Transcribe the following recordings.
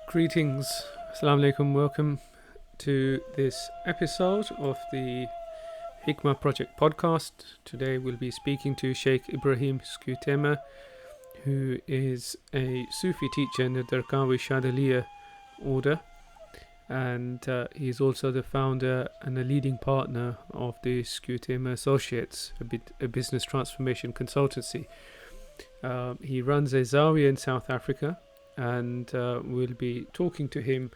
Greetings, Assalamu alaikum, welcome to this episode of the Hikmah Project podcast. Today we'll be speaking to Shaykh Ebrahim Schuitema, who is a Sufi teacher in the Darqawi-Shadhiliya order, and he's also the founder and a leading partner of the Schuitema Associates, a business transformation consultancy. He runs a Zawiya in South Africa, and we'll be talking to him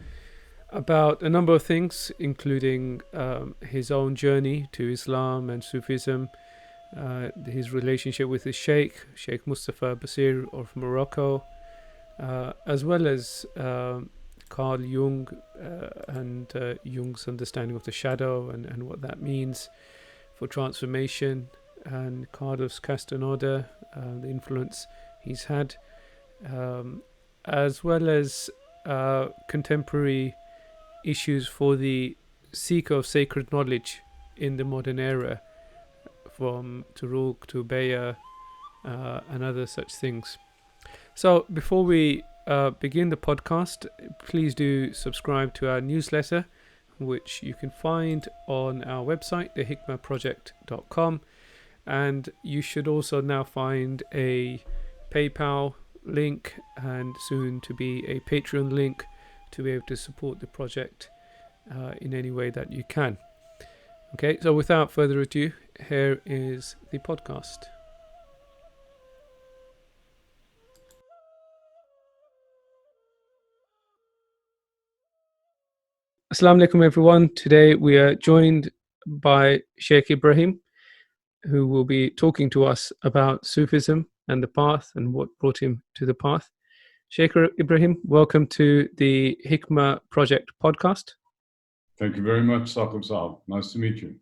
about a number of things, including his own journey to Islam and Sufism, his relationship with his Sheikh Mustafa Bassir of Morocco, as well as Carl Jung and Jung's understanding of the shadow and what that means for transformation, and Carlos Castaneda, the influence he's had, as well as contemporary issues for the seeker of sacred knowledge in the modern era, from Turuk to Beya and other such things. So before we begin the podcast, please do subscribe to our newsletter, which you can find on our website, thehikmahproject.com, and you should also now find a PayPal link and soon to be a Patreon link to be able to support the project in any way that you can. Okay, so without further ado, here is the podcast. Assalamu alaikum everyone. Today we are joined by Shaykh Ebrahim, who will be talking to us about Sufism and the path and what brought him to the path. Shaykh Ebrahim, welcome to the Hikmah Project podcast. Thank you very much, Saqib Saab. Nice to meet you.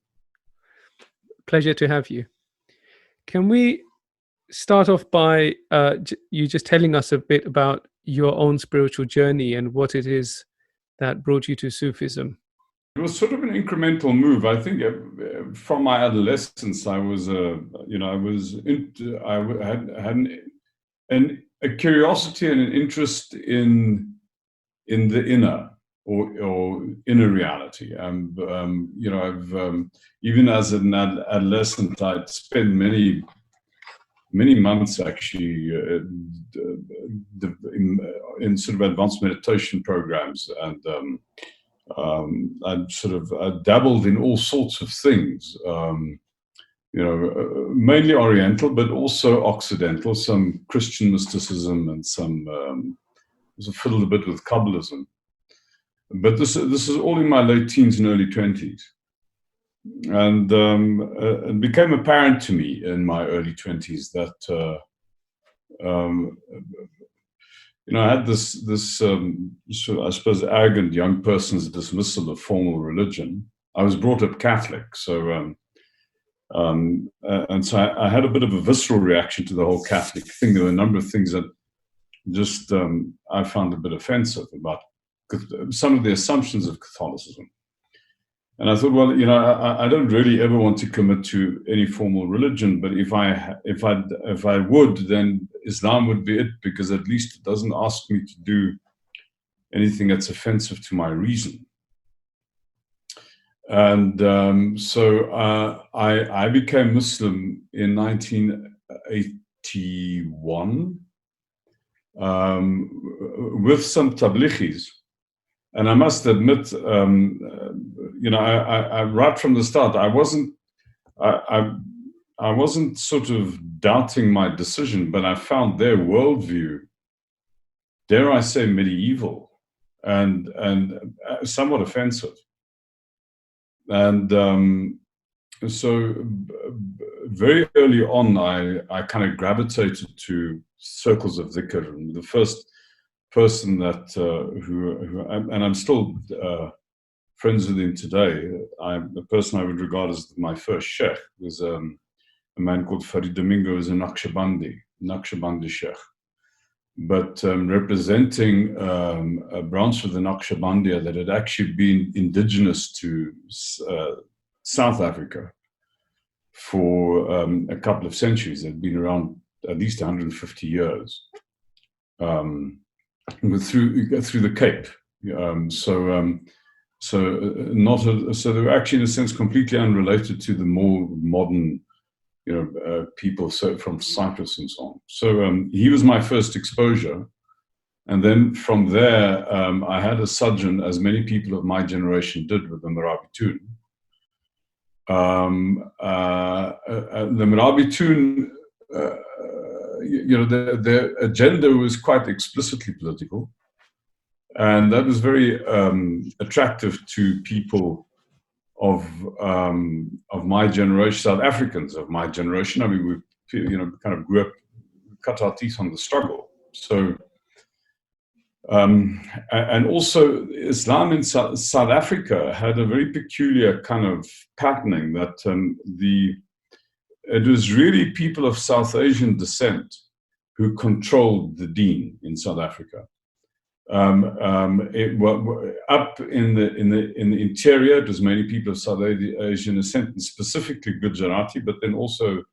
Pleasure to have you. Can we start off by you just telling us a bit about your own spiritual journey and what it is that brought you to Sufism? It was sort of an incremental move. I think from my adolescence, I was, had a curiosity and an interest in the inner or inner reality. I've even as an adolescent, I'd spent many months actually in sort of advanced meditation programs, and I dabbled in all sorts of things, mainly Oriental, but also Occidental, some Christian mysticism and some fiddled a bit with Kabbalism. But this is all in my late teens and early 20s. And it became apparent to me in my early 20s that I had this sort of, I suppose, arrogant young person's dismissal of formal religion. I was brought up Catholic, so and so I had a bit of a visceral reaction to the whole Catholic thing. There were a number of things that just I found a bit offensive about some of the assumptions of Catholicism. And I thought, well, I don't really ever want to commit to any formal religion, but if I would, then Islam would be it, because at least it doesn't ask me to do anything that's offensive to my reason. And so I became Muslim in 1981 with some tablighis. And I must admit, I right from the start, I wasn't sort of doubting my decision, but I found their worldview, dare I say, medieval and somewhat offensive. And so very early on, I kind of gravitated to circles of dhikr. And the first person that who and I'm still friends with him today, the person I would regard as my first sheikh was a man called Farid Domingo, who was a Naqshbandi sheikh, but representing a branch of the Naqshbandiya that had actually been indigenous to South Africa for a couple of centuries. They'd been around at least 150 years. through the Cape. So they were actually, in a sense, completely unrelated to the more modern, people from Cyprus and so on. So he was my first exposure. And then from there, I had a sojourn, as many people of my generation did, with the Morabitun. The Morabitun, their agenda was quite explicitly political. And that was very attractive to people of my generation, South Africans of my generation. I mean, we kind of grew up, cut our teeth on the struggle. So, and also Islam in South Africa had a very peculiar kind of patterning that it was really people of South Asian descent who controlled the deen in South Africa. Up in the interior, it was many people of South Asian descent, and specifically Gujarati, but then also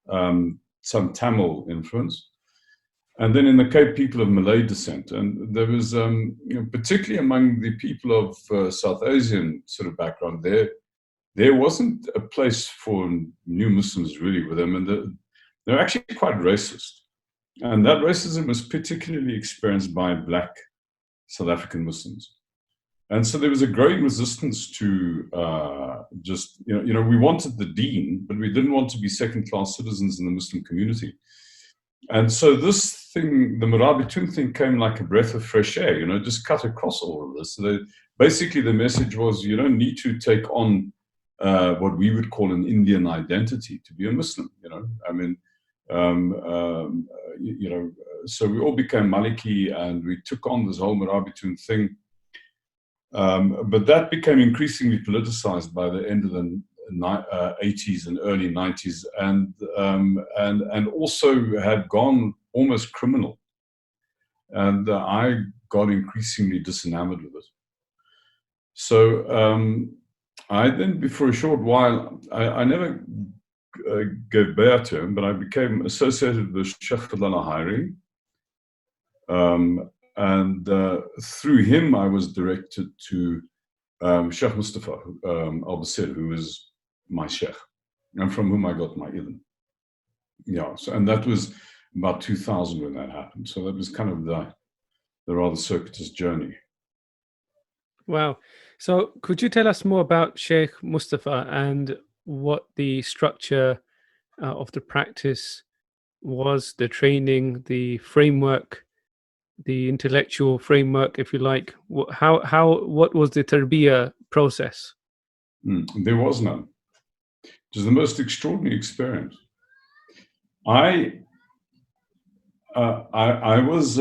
some Tamil influence. And then in the Cape, people of Malay descent. And there was, particularly among the people of South Asian sort of background, there wasn't a place for new Muslims really with them, and they're actually quite racist. And that racism was particularly experienced by Black South African Muslims. And so there was a growing resistance to we wanted the deen, but we didn't want to be second-class citizens in the Muslim community. And so this thing, the Morabitun thing, came like a breath of fresh air, just cut across all of this. So basically the message was, you don't need to take on what we would call an Indian identity to be a Muslim, I mean, so we all became Maliki and we took on this whole Morabitun thing. But that became increasingly politicized by the end of the 80s and early 90s, and also had gone almost criminal. And I got increasingly disenamored with it. So I then, for a short while, I never gave bay'ah to him, but I became associated with Shaykh Ebrahim Schuitema. And through him, I was directed to Shaykh Mustafa al-Bassir, who was my sheikh, and from whom I got my ilm. Yeah, so, and that was about 2000 when that happened. So that was kind of the rather circuitous journey. Wow. So could you tell us more about Sheikh Mustafa and what the structure of the practice was, the training, the framework, the intellectual framework, if you like? What was the tarbiyah process? There was none. It was the most extraordinary experience. I was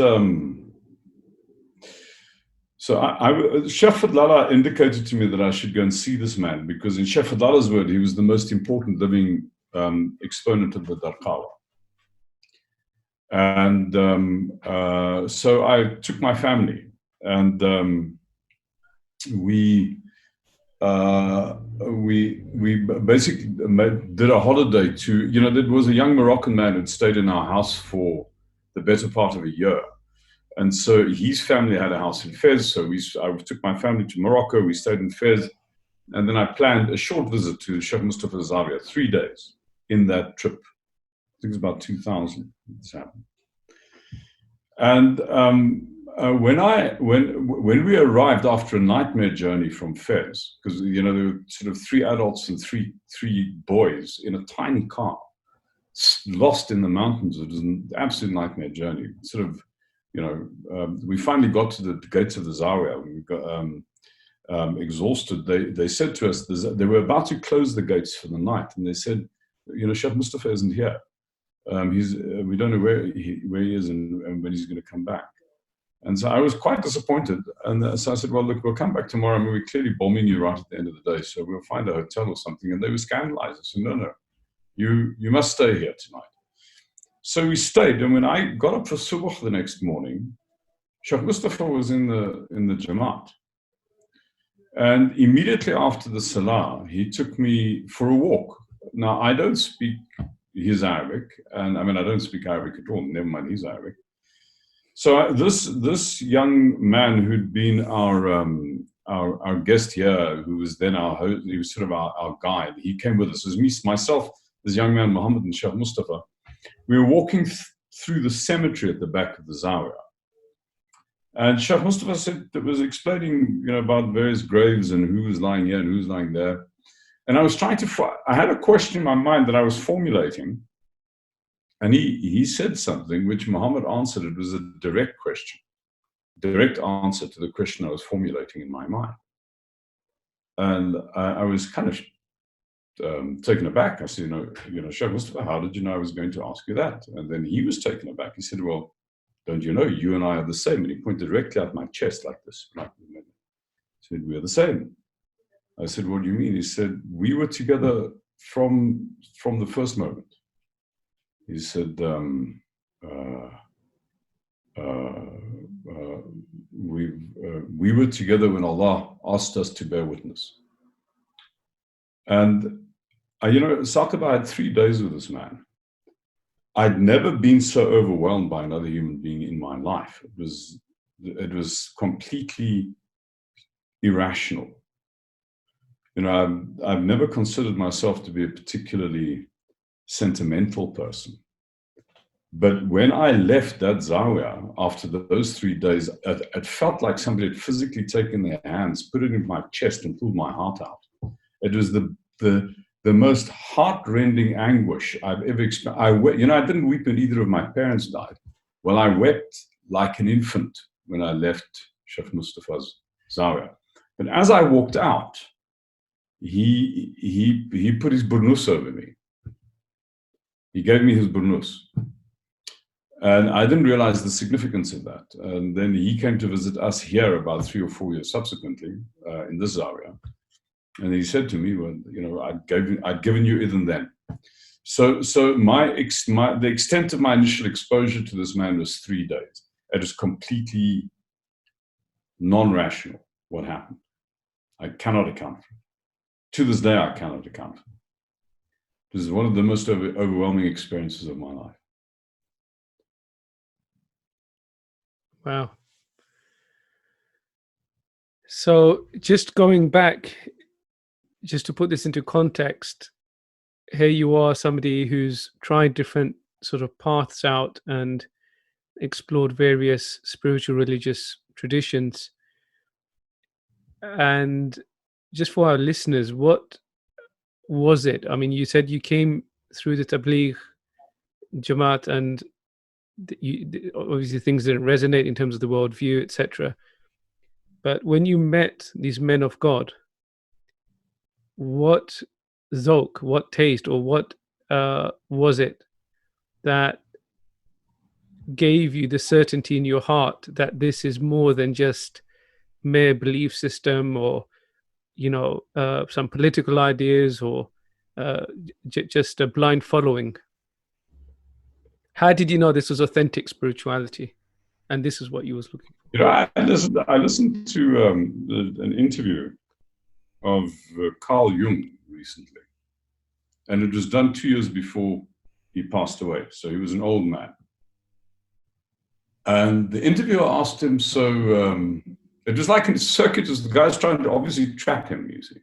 Sheikh Fadlala indicated to me that I should go and see this man, because in Sheikh Fadlala's word, he was the most important living exponent of the Darqawa. And so I took my family, and we basically did a holiday to, there was a young Moroccan man who'd stayed in our house for the better part of a year. And so his family had a house in Fez. So I took my family to Morocco. We stayed in Fez. And then I planned a short visit to Sheikh Mustafa Zawiya, 3 days in that trip. I think it's about 2000 this happened. And when we arrived after a nightmare journey from Fez, because there were sort of 3 adults and three boys in a tiny car, lost in the mountains. It was an absolute nightmare journey. Sort of, we finally got to the gates of the Zawiya. We got exhausted. They said to us, they were about to close the gates for the night, and they said, Sheikh Mustafa isn't here. We don't know where he is and when he's going to come back. And so I was quite disappointed. And so I said, well, look, we'll come back tomorrow. I mean, we're clearly bombing you right at the end of the day, so we'll find a hotel or something. And they were scandalized. I said, no, you must stay here tonight. So we stayed. And when I got up for Subh the next morning, Sheikh Mustafa was in the Jamaat. And immediately after the Salah, he took me for a walk. Now, I don't speak his Arabic. And I mean, I don't speak Arabic at all. Never mind his Arabic. So this young man who'd been our guest here, who was then our host, he was sort of our guide. He came with us. It was me, myself, this young man, Muhammad, and Shaykh Mustafa. We were walking through the cemetery at the back of the Zawiya. And Shaykh Mustafa was explaining, about various graves and who was lying here and who's lying there. And I was I had a question in my mind that I was formulating. And he said something which Muhammad answered. It was a direct question, direct answer to the question I was formulating in my mind. And I was kind of taken aback. I said, Shaykh Mustafa, how did you know I was going to ask you that? And then he was taken aback. He said, well, don't you know, you and I are the same? And he pointed directly at my chest like this. He said, we're the same. I said, what do you mean? He said, we were together from the first moment. He said, we were together when Allah asked us to bear witness. And, Saqib, I had 3 days with this man. I'd never been so overwhelmed by another human being in my life. It was completely irrational. I've never considered myself to be a particularly sentimental person. But when I left that Zawiya, after those 3 days, it felt like somebody had physically taken their hands, put it in my chest and pulled my heart out. It was the most heart-rending anguish I've ever experienced. I didn't weep when either of my parents died. Well, I wept like an infant when I left Shaykh Mustafa's Zawiya. But as I walked out, he put his burnus over me. He gave me his burnus. And I didn't realize the significance of that. And then he came to visit us here about 3 or 4 years subsequently in this Zawiya. And he said to me, well, I'd given you even then. So the extent of my initial exposure to this man was 3 days. It was completely non-rational what happened. I cannot account for it. To this day, I cannot account for it. This is one of the most overwhelming experiences of my life. Wow. So just going back, just to put this into context, here you are, somebody who's tried different sort of paths out and explored various spiritual religious traditions. And just for our listeners, what was it? I mean, you said you came through the Tabligh Jamaat and obviously things didn't resonate in terms of the worldview, etc. But when you met these men of God, what zawq, what taste, or what was it that gave you the certainty in your heart that this is more than just mere belief system or some political ideas or just a blind following? How did you know this was authentic spirituality and this is what you was looking for? I listened to an interview of Carl Jung recently, and it was done 2 years before he passed away. So he was an old man. And the interviewer asked him, it was like in circuits, the guy's trying to obviously trap him, you see.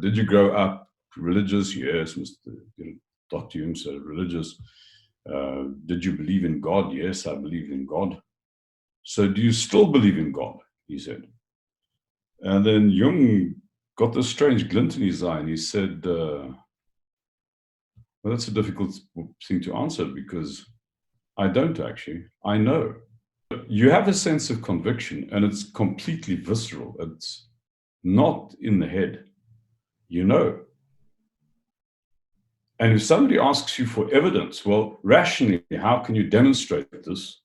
Did you grow up religious? Yes, Dr. Jung said religious. Did you believe in God? Yes, I believe in God. So do you still believe in God? He said. And then Jung got this strange glint in his eye and he said, well, that's a difficult thing to answer because I don't actually. I know. You have a sense of conviction and it's completely visceral. It's not in the head. And if somebody asks you for evidence, well, rationally, how can you demonstrate this?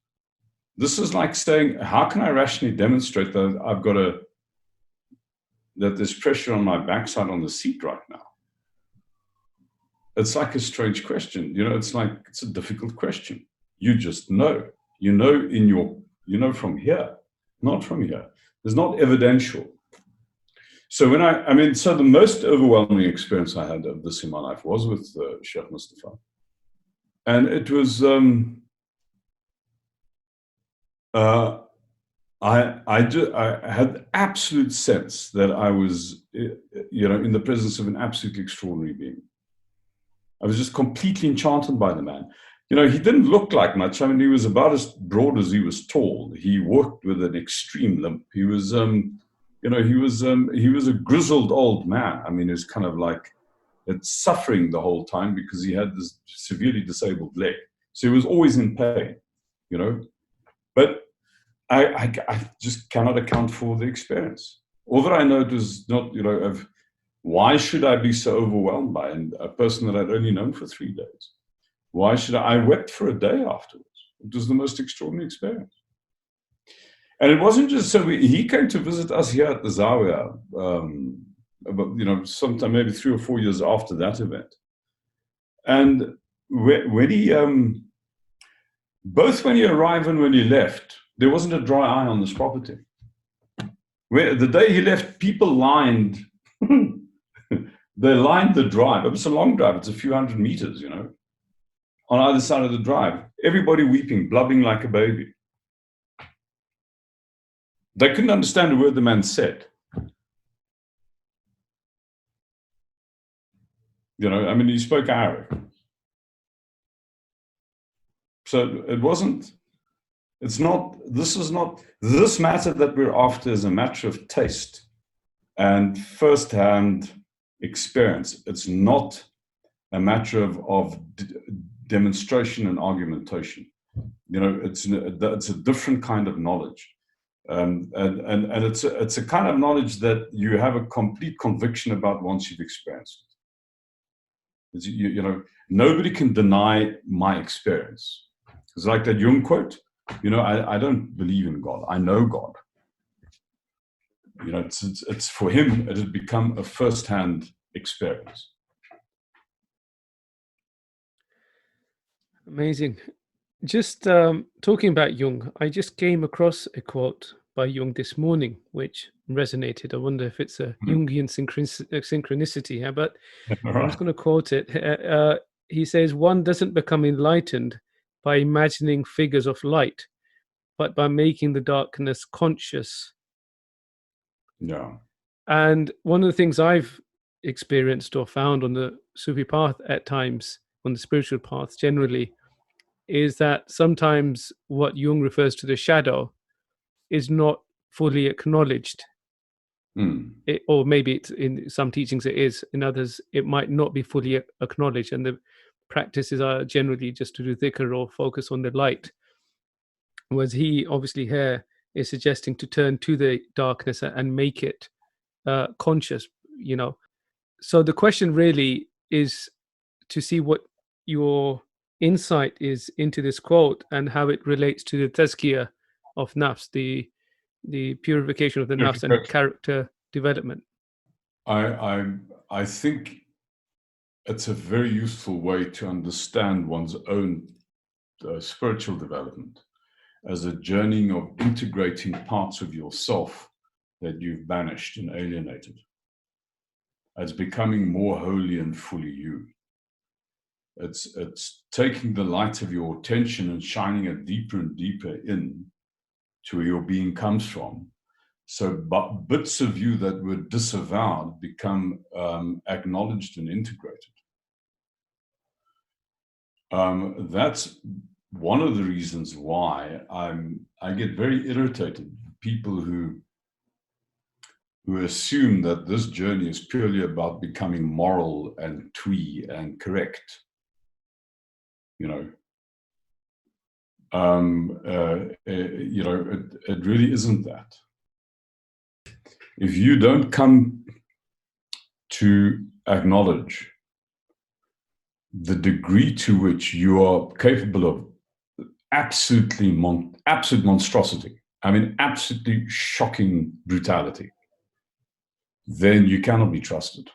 This is like saying, how can I rationally demonstrate that that there's pressure on my backside on the seat right now? It's like a strange question. It's a difficult question. You just know. From here, not from here. There's not evidential. So so the most overwhelming experience I had of this in my life was with Shaykh Mustafa. And it was, I had absolute sense that I was, in the presence of an absolutely extraordinary being. I was just completely enchanted by the man. He didn't look like much. I mean, he was about as broad as he was tall. He walked with an extreme limp. He was, he was a grizzled old man. I mean, he was kind of like suffering the whole time because he had this severely disabled leg. So he was always in pain, But I just cannot account for the experience. All that I know is not, of why should I be so overwhelmed by a person that I'd only known for 3 days? Why should I wept for a day afterwards. It was the most extraordinary experience. And it wasn't just so he came to visit us here at the Zawiya, sometime maybe 3 or 4 years after that event. And when he, both when he arrived and when he left, there wasn't a dry eye on this property. The day he left, people lined, they lined the drive. It was a long drive. It's a few hundred meters, on either side of the drive. Everybody weeping, blubbing like a baby. They couldn't understand a word the man said. He spoke Arabic. So this matter that we're after is a matter of taste and first-hand experience. It's not a matter of demonstration and argumentation. It's a different kind of knowledge. And it's a kind of knowledge that you have a complete conviction about once you've experienced it. Nobody can deny my experience. It's like that Jung quote, I don't believe in God. I know God. It's for him, it had become a first-hand experience. Amazing. Just talking about Jung, I just came across a quote by Jung this morning, which resonated. I wonder if it's a Jungian synchronicity here, but I'm just going to quote it. He says, "One doesn't become enlightened by imagining figures of light, but by making the darkness conscious." Yeah. And one of the things I've experienced or found on the Sufi path at times, on the spiritual path generally, is that sometimes what Jung refers to the shadow is not fully acknowledged. Or maybe it's in some teachings it is, in others it might not be fully acknowledged, and the practices are generally just to do dhikr or focus on the light. Whereas he obviously here is suggesting to turn to the darkness and make it conscious, So the question really is to see what your insight is into this quote and how it relates to the tazkiyah of nafs, the purification of the nafs and character development. I think it's a very useful way to understand one's own spiritual development as a journey of integrating parts of yourself that you've banished and alienated, as becoming more holy and fully you. It's taking the light of your attention and shining it deeper and deeper in to where your being comes from. So bits of you that were disavowed become acknowledged and integrated. That's one of the reasons why I get very irritated. People who assume that this journey is purely about becoming moral and twee and correct. It really isn't that. If you don't come to acknowledge the degree to which you are capable of absolute monstrosity, absolutely shocking brutality, then you cannot be trusted.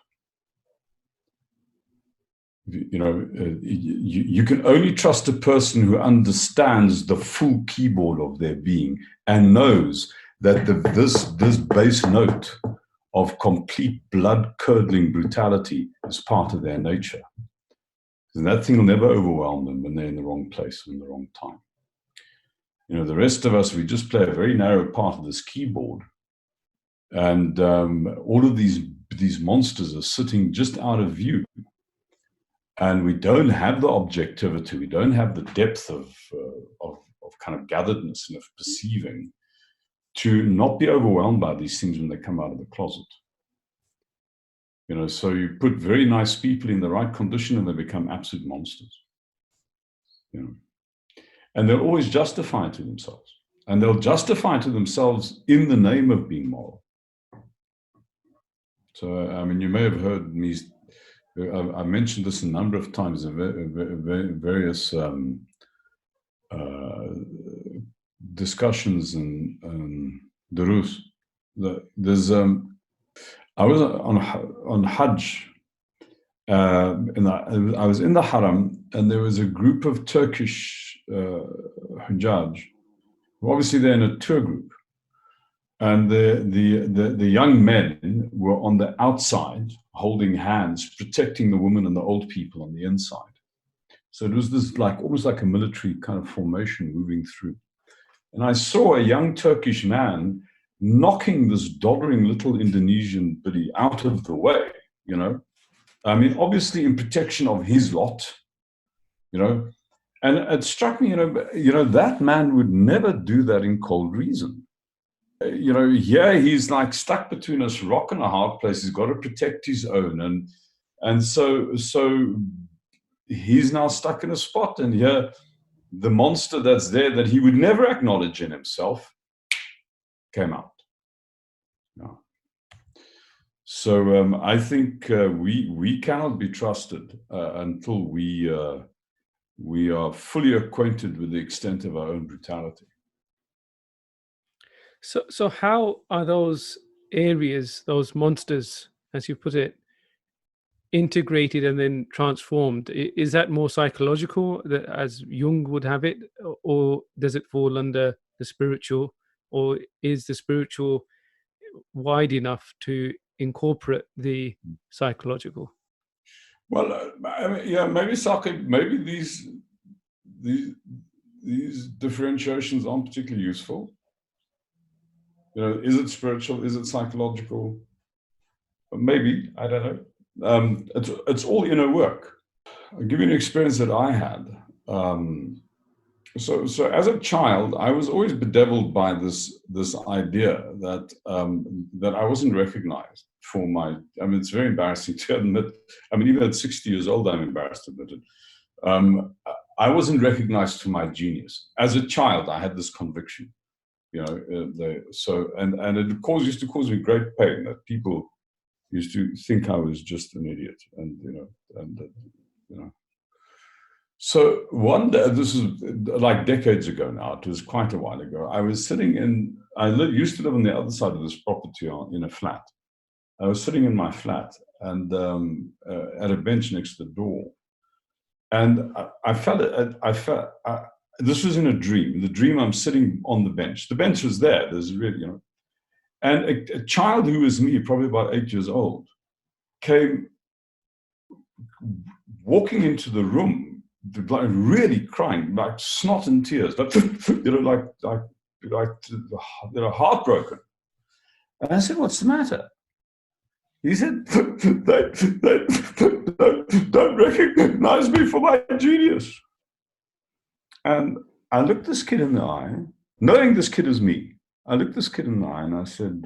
You can only trust a person who understands the full keyboard of their being and knows that this base note of complete blood-curdling brutality is part of their nature. And that thing will never overwhelm them when they're in the wrong place and in the wrong time. The rest of us, we just play a very narrow part of this keyboard. And all of these monsters are sitting just out of view. And we don't have the objectivity, we don't have the depth of kind of gatheredness and of perceiving to not be overwhelmed by these things when they come out of the closet. So you put very nice people in the right condition and they become absolute monsters. And they'll always justify it to themselves. And they'll justify it to themselves in the name of being moral. So, I mean, you may have heard me, I mentioned this a number of times in various discussions and durus. There's I was on Hajj, and I was in the Haram, and there was a group of Turkish Hujjaj. Obviously, they're in a tour group, and the young men were on the outside, holding hands, protecting the women and the old people on the inside. So it was this almost like a military kind of formation moving through. And I saw a young Turkish man knocking this doddering little Indonesian biddy out of the way, I mean, obviously in protection of his lot, and it struck me, that man would never do that in cold reason. Here he's like stuck between a rock and a hard place. He's got to protect his own, and so he's now stuck in a spot, and here the monster that's there that he would never acknowledge in himself came out. So I think we cannot be trusted until we are fully acquainted with the extent of our own brutality. So how are those areas, those monsters, as you put it, integrated and then transformed? Is that more psychological, as Jung would have it, or does it fall under the spiritual, or is the spiritual wide enough to incorporate the psychological? Well, I mean, maybe these differentiations aren't particularly useful. Is it spiritual? Is it psychological? Maybe, I don't know. It's all inner work. I'll give you an experience that I had. So as a child, I was always bedeviled by this idea that I wasn't recognized for my. I mean, it's very embarrassing to admit. I mean, even at 60 years old, I'm embarrassed to admit it. I wasn't recognized for my genius. As a child, I had this conviction. And it used to cause me great pain that people used to think I was just an idiot, and. So one day, this is like decades ago now, it was quite a while ago, I was sitting used to live on the other side of this property in a flat. I was sitting in my flat and at a bench next to the door. And I felt this was in a dream. In the dream, I'm sitting on the bench. The bench was there. There's really, and a child who was me, probably about 8 years old, came walking into the room, like really crying, like snot and tears, like heartbroken. And I said, "What's the matter?" He said, they don't recognize me for my genius. And I looked this kid in the eye, knowing this kid is me. I looked this kid in the eye and I said,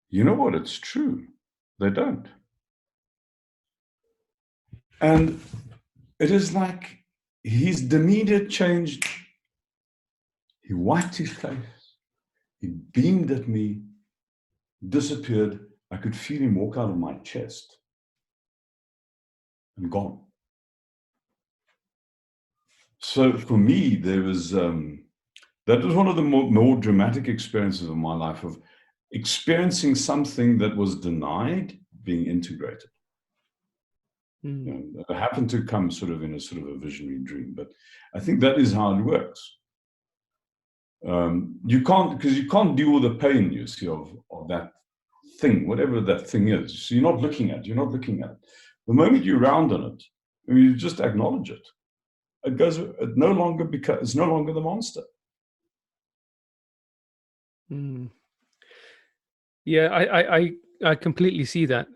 "You know what? It's true. They don't." And it is like his demeanor changed. He wiped his face. He beamed at me, disappeared. I could feel him walk out of my chest and gone. So for me, there was, that was one of the more dramatic experiences of my life, of experiencing something that was denied being integrated. It happened to come sort of in a visionary dream, but I think that is how it works. You can't deal with the pain, you see, of that thing, whatever that thing is. So you're not looking at it. The moment you round on it, I mean, you just acknowledge it. It no longer becomes, it's no longer the monster. Yeah, I completely see that.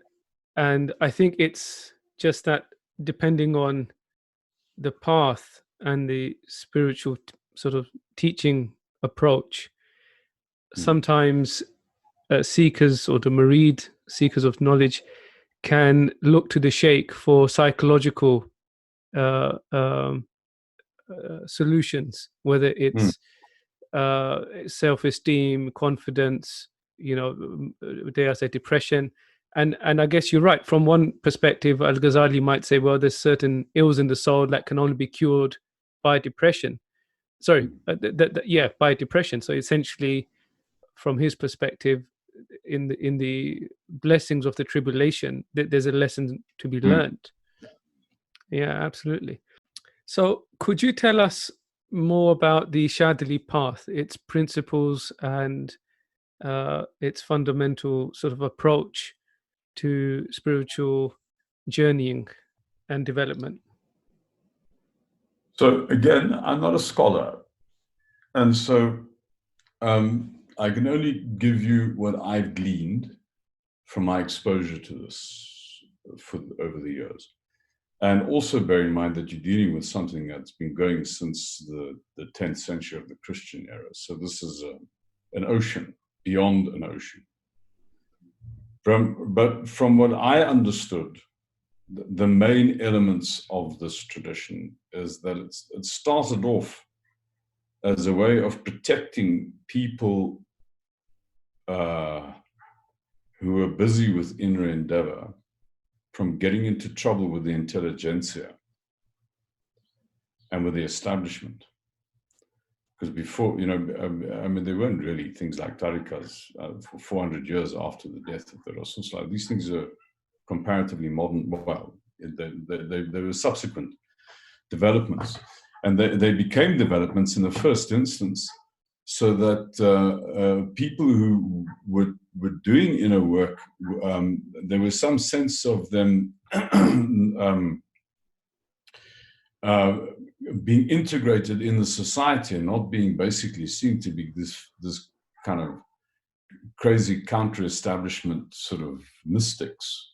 And I think it's just that depending on the path and the spiritual sort of teaching approach, sometimes seekers or the murid, seekers of knowledge, can look to the sheikh for psychological uh, um, solutions, whether it's self-esteem, confidence, dare I say, depression. And I guess you're right. From one perspective, Al Ghazali might say, well, there's certain ills in the soul that can only be cured by depression. Sorry, yeah, by depression. So essentially, from his perspective, in the blessings of the tribulation, there's a lesson to be learned. Yeah, absolutely. So, could you tell us more about the Shadhili path, its principles, and its fundamental sort of approach to spiritual journeying and development? So again, I'm not a scholar, and so I can only give you what I've gleaned from my exposure to this over the years. And also bear in mind that you're dealing with something that's been going since the 10th century of the Christian era. So this is an ocean, beyond an ocean. But from what I understood, the main elements of this tradition is that it started off as a way of protecting people who were busy with inner endeavor from getting into trouble with the intelligentsia and with the establishment. Because before, I mean, there weren't really things like tariqas for 400 years after the death of the Rasul. These things are comparatively modern. Well, they were subsequent developments. And they became developments in the first instance so that people who were doing inner work, there was some sense of them being integrated in the society and not being basically seen to be this kind of crazy counter-establishment sort of mystics.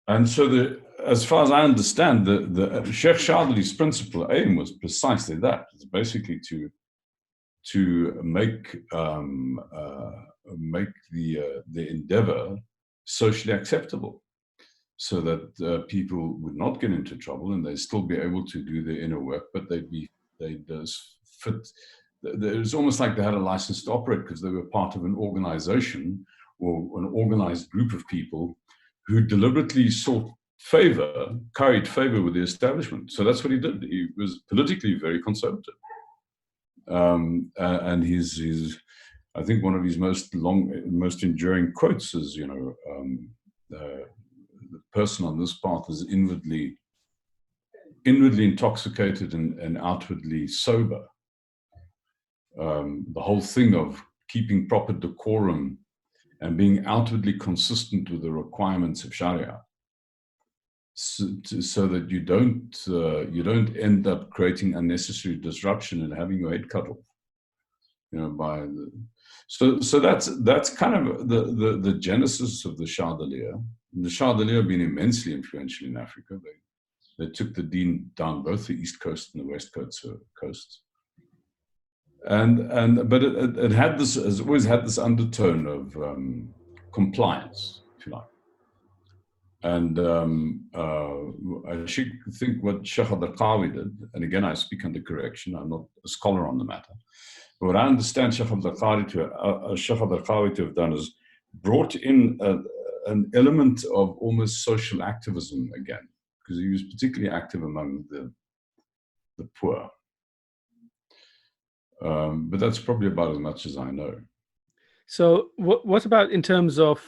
And so as far as I understand, the Shaykh Shadhili's principal aim was precisely that. It's basically to make the endeavor socially acceptable, so that people would not get into trouble and they'd still be able to do their inner work, but they'd fit. It was almost like they had a license to operate because they were part of an organization or an organized group of people who deliberately curried favor with the establishment. So that's what he did. He was politically very conservative. And he's, I think one of his most enduring quotes is, the person on this path is inwardly intoxicated and outwardly sober. The whole thing of keeping proper decorum and being outwardly consistent with the requirements of Sharia, so that you don't end up creating unnecessary disruption and having your head cut off. So that's kind of the genesis of the Shadhiliya. The Shadhiliya have been immensely influential in Africa. They took the deen down both the East Coast and the West Coast coasts. But it has always had this undertone of compliance, if you like. And I should think what Shaykh Darqawi did, and again I speak under correction, I'm not a scholar on the matter, but what I understand Shaykh Darqawi to have done is brought in an element of almost social activism again, because he was particularly active among the poor. But that's probably about as much as I know. So what about in terms of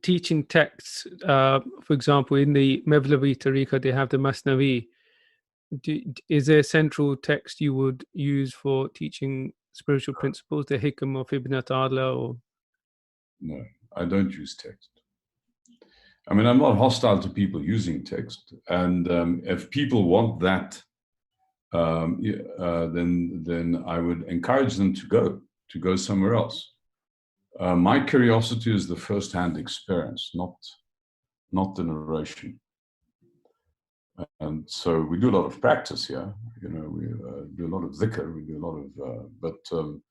teaching texts? For example, in the Mevlevi Tariqa, they have the Masnavi. Is there a central text you would use for teaching spiritual principles, the Hikam of Ibn Atala? Or? No, I don't use text. I mean, I'm not hostile to people using text. And if people want that then I would encourage them to go somewhere else. My curiosity is the first-hand experience, not the narration. And so we do a lot of practice here. We do a lot of dhikr. We do a lot of,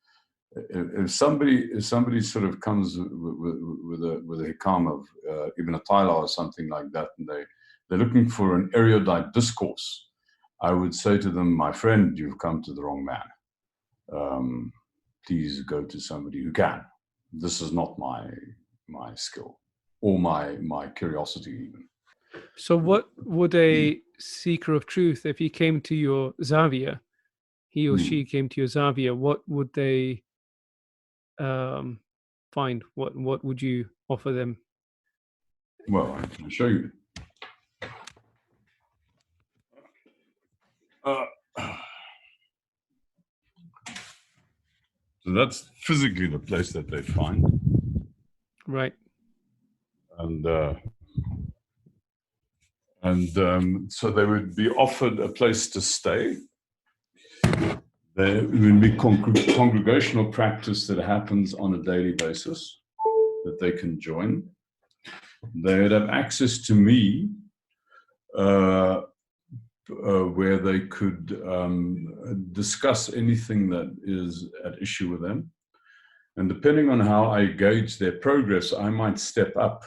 if somebody sort of comes with a hikam of Ibn Atayla or something like that, and they're looking for an erudite discourse, I would say to them, my friend, you've come to the wrong man. Please go to somebody who can. This is not my skill or my curiosity even. So what would a seeker of truth, if he came to your Zawiya, he or she came to your Zawiya, what would they find? What would you offer them? Well, I can show you. So that's physically the place that they find. Right. And so they would be offered a place to stay. There would be congregational practice that happens on a daily basis that they can join. They would have access to me, where they could discuss anything that is at issue with them. And depending on how I gauge their progress, I might step up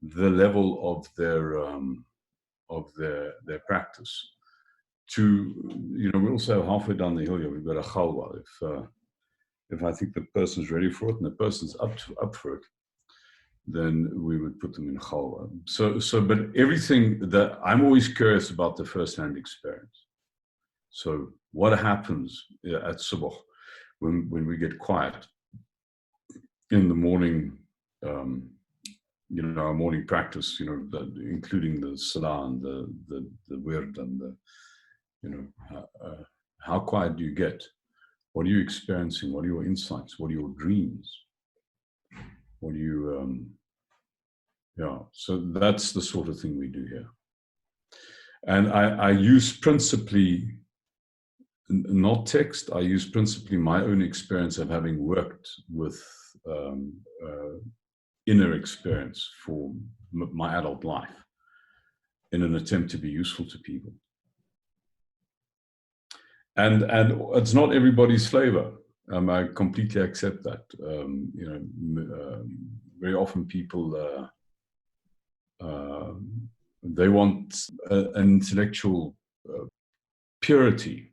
the level of their practice. We also have halfway down the hill here, we've got a khalwa. If I think the person's ready for it and the person's up for it, then we would put them in khalwa. But everything that I'm always curious about the first-hand experience. So what happens at subh when we get quiet in the morning? Our morning practice, including the salah and the wird and how quiet do you get? What are you experiencing? What are your insights? What are your dreams? What do you, so that's the sort of thing we do here. And I use principally, not text, I use principally my own experience of having worked with inner experience for my adult life in an attempt to be useful to people. And it's not everybody's flavor. I completely accept that. Very often people, they want an intellectual purity.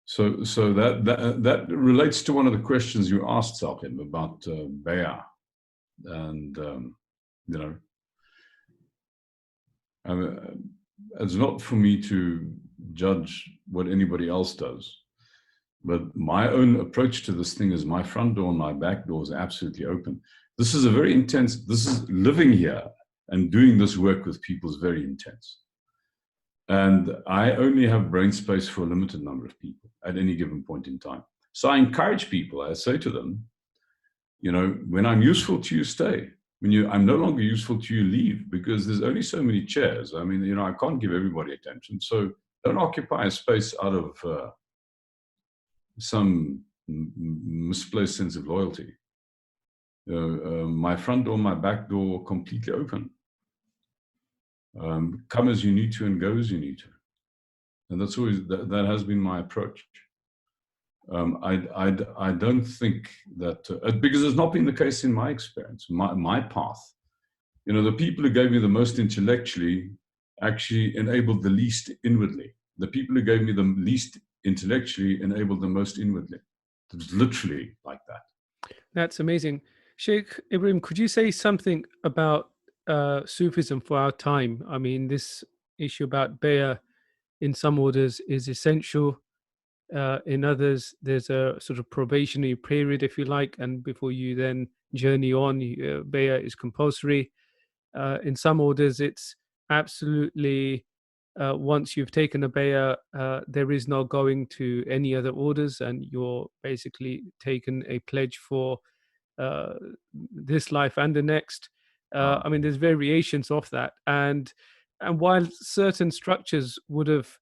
So that relates to one of the questions you asked, Saqib, about bay'ah. And, it's not for me to judge what anybody else does. But my own approach to this thing is my front door and my back door is absolutely open. This is living here and doing this work with people is very intense. And I only have brain space for a limited number of people at any given point in time. So I encourage people, I say to them, when I'm useful to you, stay. When I'm no longer useful to you, leave, because there's only so many chairs. I mean, I can't give everybody attention. So don't occupy a space out of some misplaced sense of loyalty. My front door, my back door, completely open. Come as you need to and go as you need to. And that's always, that has been my approach. I don't think that, because it's not been the case in my experience, my path. The people who gave me the most intellectually actually enabled the least inwardly. The people who gave me the least intellectually enabled the most inwardly. It was literally like that. That's amazing. Shaykh Ebrahim, could you say something about Sufism for our time? I mean, this issue about bay'ah in some orders is essential. In others, there's a sort of probationary period, if you like, and before you then journey on, bay'ah is compulsory. In some orders, it's absolutely, once you've taken a bay'ah, there is no going to any other orders, and you're basically taken a pledge for this life and the next. I mean, there's variations of that. And and while certain structures would have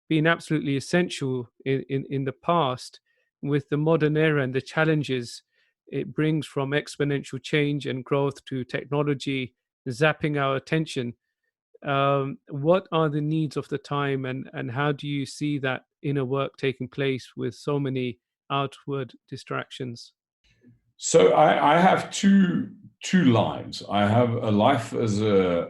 been absolutely essential in the past, with the modern era and the challenges it brings from exponential change and growth to technology zapping our attention, what are the needs of the time, and how do you see that inner work taking place with so many outward distractions? So I have two lives. I have a life as I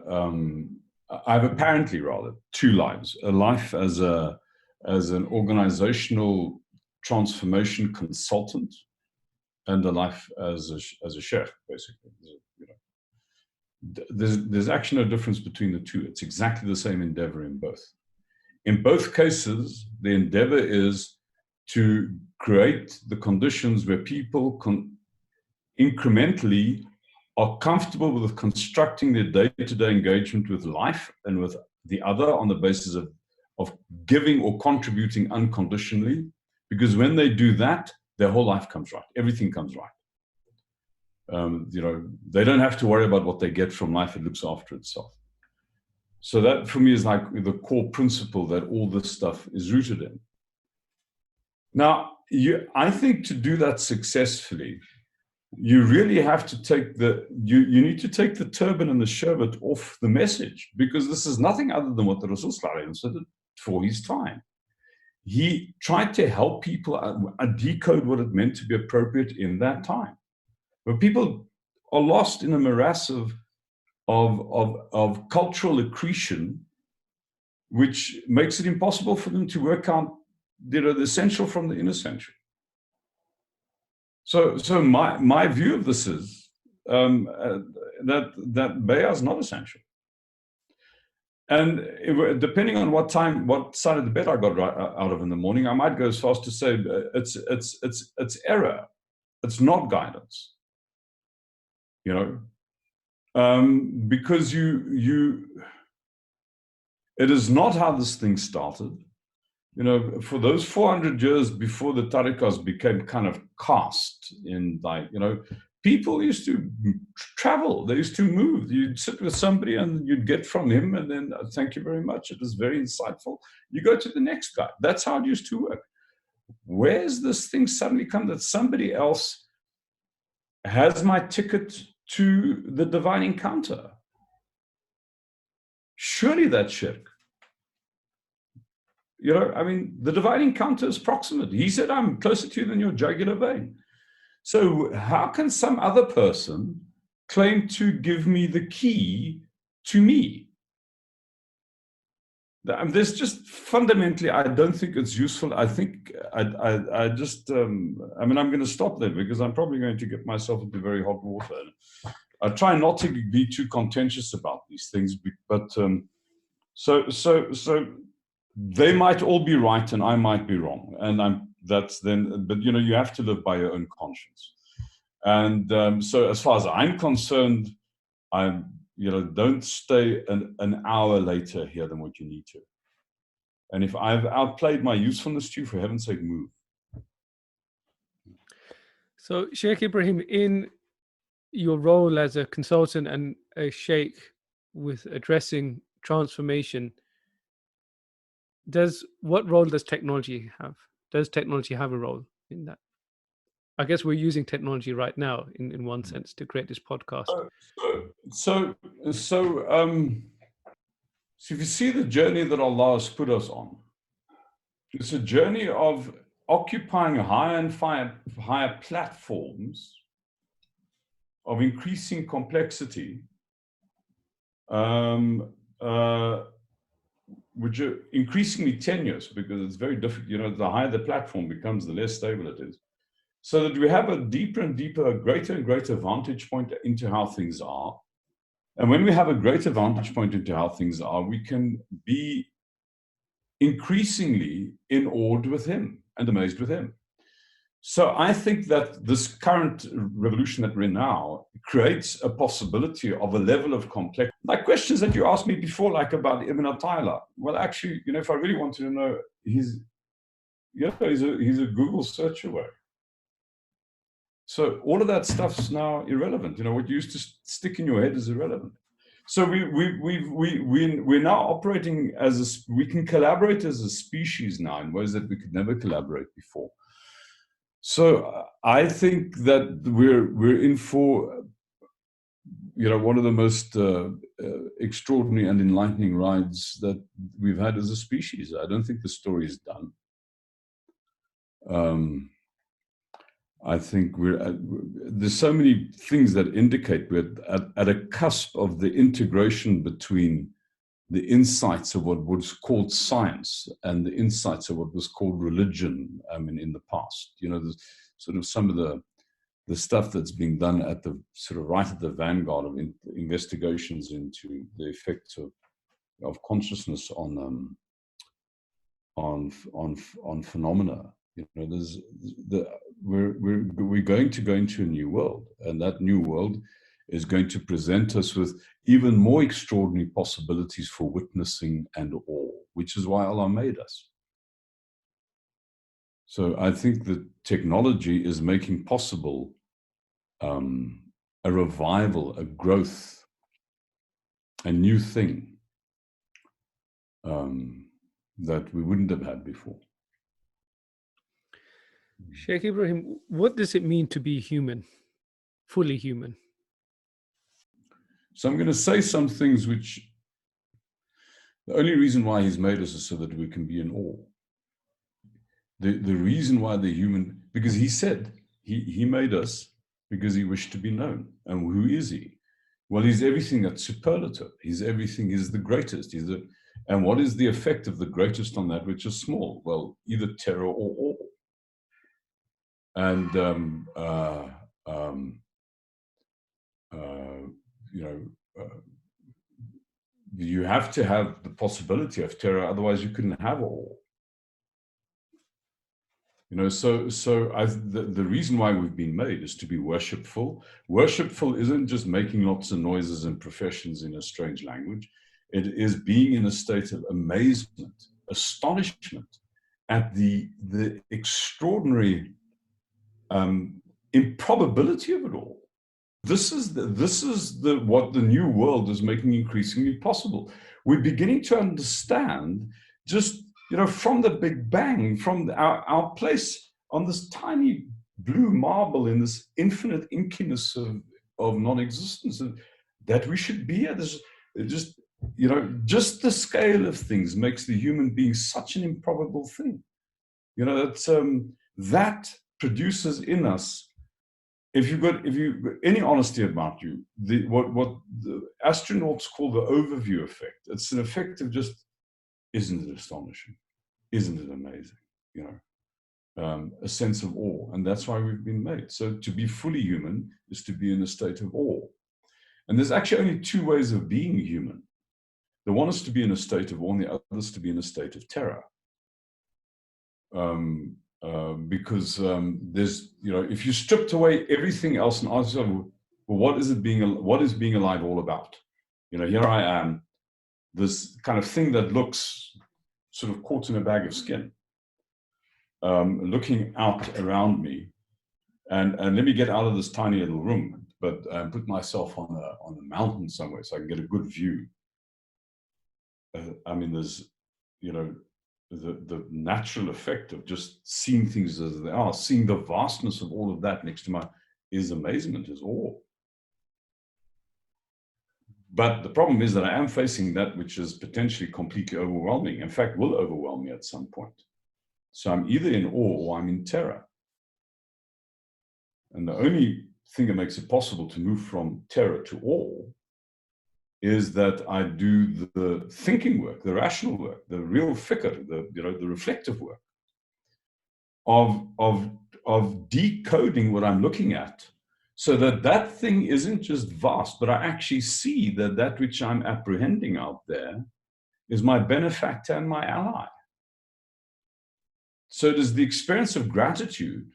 have apparently rather two lives. A life as an organizational transformation consultant, and a life as a sheikh, basically. You know, there's actually no difference between the two. It's exactly the same endeavor in both. In both cases, the endeavor is to create the conditions where people incrementally are comfortable with constructing their day-to-day engagement with life and with the other on the basis of giving or contributing unconditionally. Because when they do that, their whole life comes right. Everything comes right. You know, they don't have to worry about what they get from life. It looks after itself. So that for me is like the core principle that all this stuff is rooted in. Now, I think to do that successfully, you really have to take you need to take the turban and the sherbet off the message, because this is nothing other than what the Rasul did for his time. He tried to help people decode what it meant to be appropriate in that time. But people are lost in a morass of cultural accretion, which makes it impossible for them to work out, you know, the essential from the inessential. So my view of this is that bay'ah is not essential. And depending on what side of the bed I got out of in the morning, I might go as far as to say it's error. It's not guidance. You know, because it is not how this thing started. You know, for those 400 years before the tariqas became kind of caste in, like, you know, people used to travel, they used to move. You'd sit with somebody and you'd get from him, and then thank you very much, it was very insightful. You go to the next guy. That's how it used to work. Where's this thing suddenly come that somebody else has my ticket to the divine encounter? Surely that's shirk. You know, I mean, the divine encounter is proximate. He said, I'm closer to you than your jugular vein. So how can some other person claim to give me the key to me? There's just fundamentally, I don't think it's useful. I think I just, I mean, I'm going to stop there because I'm probably going to get myself into very hot water. I try not to be too contentious about these things, but so they might all be right and I might be wrong, and but you know, you have to live by your own conscience. And so as far as I'm concerned, you know, don't stay an hour later here than what you need to. And if I've outplayed my usefulness to you, for heaven's sake, move. So, Shaykh Ebrahim, in your role as a consultant and a sheikh with addressing transformation, what role does technology have? Does technology have a role in that? I guess we're using technology right now in one sense to create this podcast. So if you see the journey that Allah has put us on, it's a journey of occupying higher and higher platforms of increasing complexity, which are increasingly tenuous because it's very difficult. You know, the higher the platform becomes, the less stable it is. So that we have a deeper and deeper, greater and greater vantage point into how things are. And when we have a greater vantage point into how things are, we can be increasingly in awe with him and amazed with him. So I think that this current revolution that we're in now creates a possibility of a level of complexity. Like questions that you asked me before, like about Ibn Atayla. Well, actually, you know, if I really wanted to know, he's a Google search away. So all of that stuff's now irrelevant. You know, what used to stick in your head is irrelevant. So we're now operating as we can collaborate as a species now in ways that we could never collaborate before. So I think that we're in for, one of the most extraordinary and enlightening rides that we've had as a species. I don't think the story is done. I think there's so many things that indicate we're at a cusp of the integration between the insights of what was called science and the insights of what was called religion. I mean, in the past, there's sort of some of the stuff that's being done at the sort of right at the vanguard of investigations into the effects of consciousness on phenomena. We're going to go into a new world, and that new world is going to present us with even more extraordinary possibilities for witnessing and awe, which is why Allah made us. So I think that technology is making possible a revival, a growth, a new thing that we wouldn't have had before. Shaykh Ebrahim, what does it mean to be human, fully human? So I'm going to say some things which the only reason why he's made us is so that we can be in awe. The reason why the human, because he said he made us because he wished to be known. And who is he? Well, he's everything that's superlative. He's everything, he's the greatest. And what is the effect of the greatest on that which is small? Well, either terror or awe. And you have to have the possibility of terror, otherwise you couldn't have awe. The reason why we've been made is to be worshipful. Worshipful isn't just making lots of noises and professions in a strange language. It is being in a state of amazement, astonishment at the extraordinary improbability of it all. This is what the new world is making increasingly possible. We're beginning to understand just, from the Big Bang, from our place on this tiny blue marble in this infinite inkiness of non-existence, that we should be at this, just the scale of things makes the human being such an improbable thing. That produces in us, if you've got any honesty about you, what the astronauts call the overview effect. It's an effect of just, isn't it astonishing? Isn't it amazing? A sense of awe. And that's why we've been made. So to be fully human is to be in a state of awe. And there's actually only two ways of being human. The one is to be in a state of awe, and the other is to be in a state of terror. Because there's, if you stripped away everything else and asked yourself, well, what is being alive all about? Here I am, this kind of thing that looks sort of caught in a bag of skin, looking out around me, and let me get out of this tiny little room, but put myself on a mountain somewhere so I can get a good view. There's, the natural effect of just seeing things as they are, seeing the vastness of all of that next to is amazement, is awe. But the problem is that I am facing that which is potentially completely overwhelming. In fact, will overwhelm me at some point. So I'm either in awe or I'm in terror. And the only thing that makes it possible to move from terror to awe is that I do the thinking work, the rational work, the real fikr, the reflective work of decoding what I'm looking at, so that thing isn't just vast, but I actually see that which I'm apprehending out there is my benefactor and my ally. So it is the experience of gratitude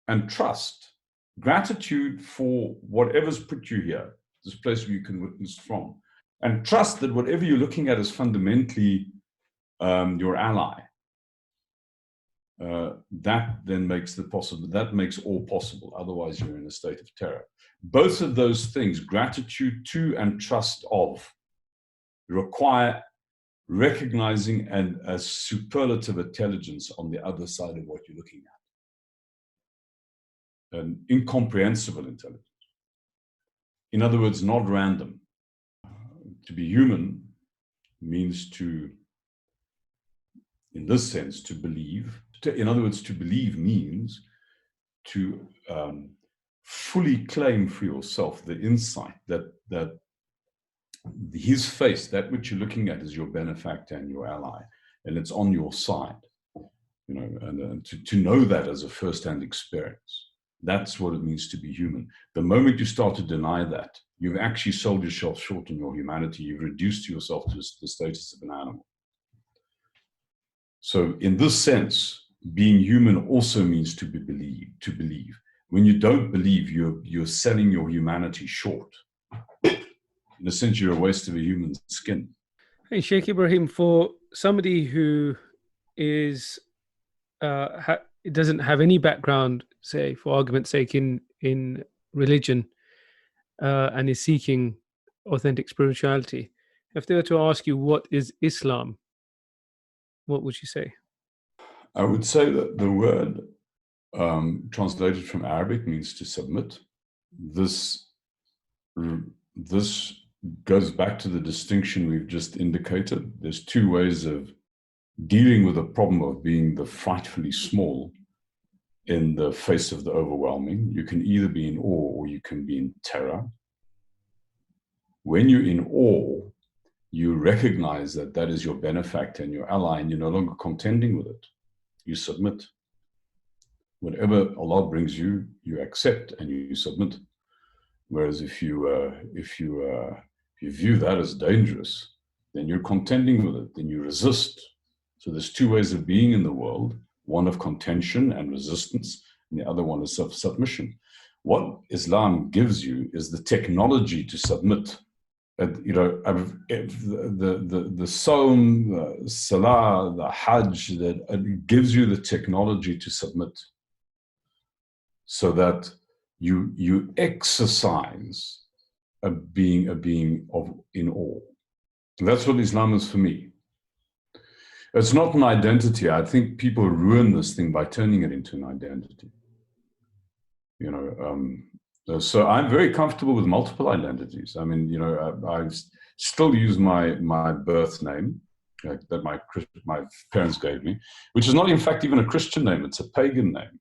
and trust. Gratitude for whatever's put you here, this place where you can witness from, and trust that whatever you're looking at is fundamentally your ally. that then makes that makes all possible. Otherwise, you're in a state of terror. Both of those things, gratitude to and trust of, require recognizing a superlative intelligence on the other side of what you're looking at. An incomprehensible intelligence. In other words, not random. To be human means to, in this sense, to believe. In other words, to believe means to fully claim for yourself the insight that his face, that which you're looking at, is your benefactor and your ally, and it's on your side. You know, and to know that as a first-hand experience. That's what it means to be human. The moment you start to deny that, you've actually sold yourself short in your humanity. You've reduced yourself to the status of an animal. So in this sense, being human also means to believe. When you don't believe, you're selling your humanity short. In a sense, you're a waste of a human skin. Hey, Shaykh Ebrahim, for somebody who is doesn't have any background, say, for argument's sake, in religion, and is seeking authentic spirituality, if they were to ask you what is Islam, what would you say? I would say that the word translated from Arabic means to submit. This goes back to the distinction we've just indicated. There's two ways of dealing with the problem of being the frightfully small in the face of the overwhelming. You can either be in awe or you can be in terror. When you're in awe, you recognize that that is your benefactor and your ally, and you're no longer contending with it. You submit. Whatever Allah brings you, you accept and you submit. Whereas if you view that as dangerous, then you're contending with it, then you resist. So there's two ways of being in the world, one of contention and resistance, and the other one is submission. What Islam gives you is the technology to submit. You know, the Sawm, the Salah, the Hajj, that it gives you the technology to submit, so that you exercise a being in awe. And that's what Islam is for me. It's not an identity. I think people ruin this thing by turning it into an identity. You know, so I'm very comfortable with multiple identities. I mean, you know, I still use my birth name that my parents gave me, which is not in fact even a Christian name. It's a pagan name.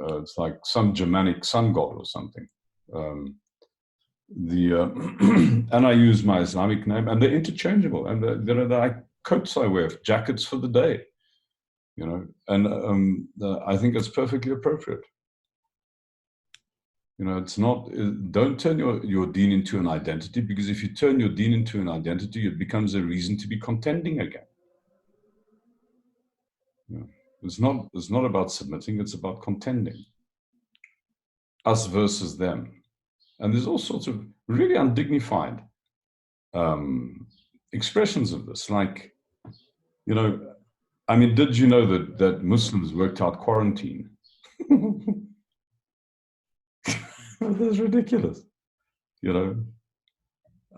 It's like some Germanic sun god or something. And I use my Islamic name, and they're interchangeable, and they're like coats I wear, jackets for the day, you know, and I think it's perfectly appropriate. You know, it's not, don't turn your deen into an identity, because if you turn your deen into an identity, it becomes a reason to be contending again. You know, it's not about submitting, it's about contending. Us versus them. And there's all sorts of really undignified expressions of this, like, you know, I mean, did you know that Muslims worked out quarantine? That's ridiculous. You know,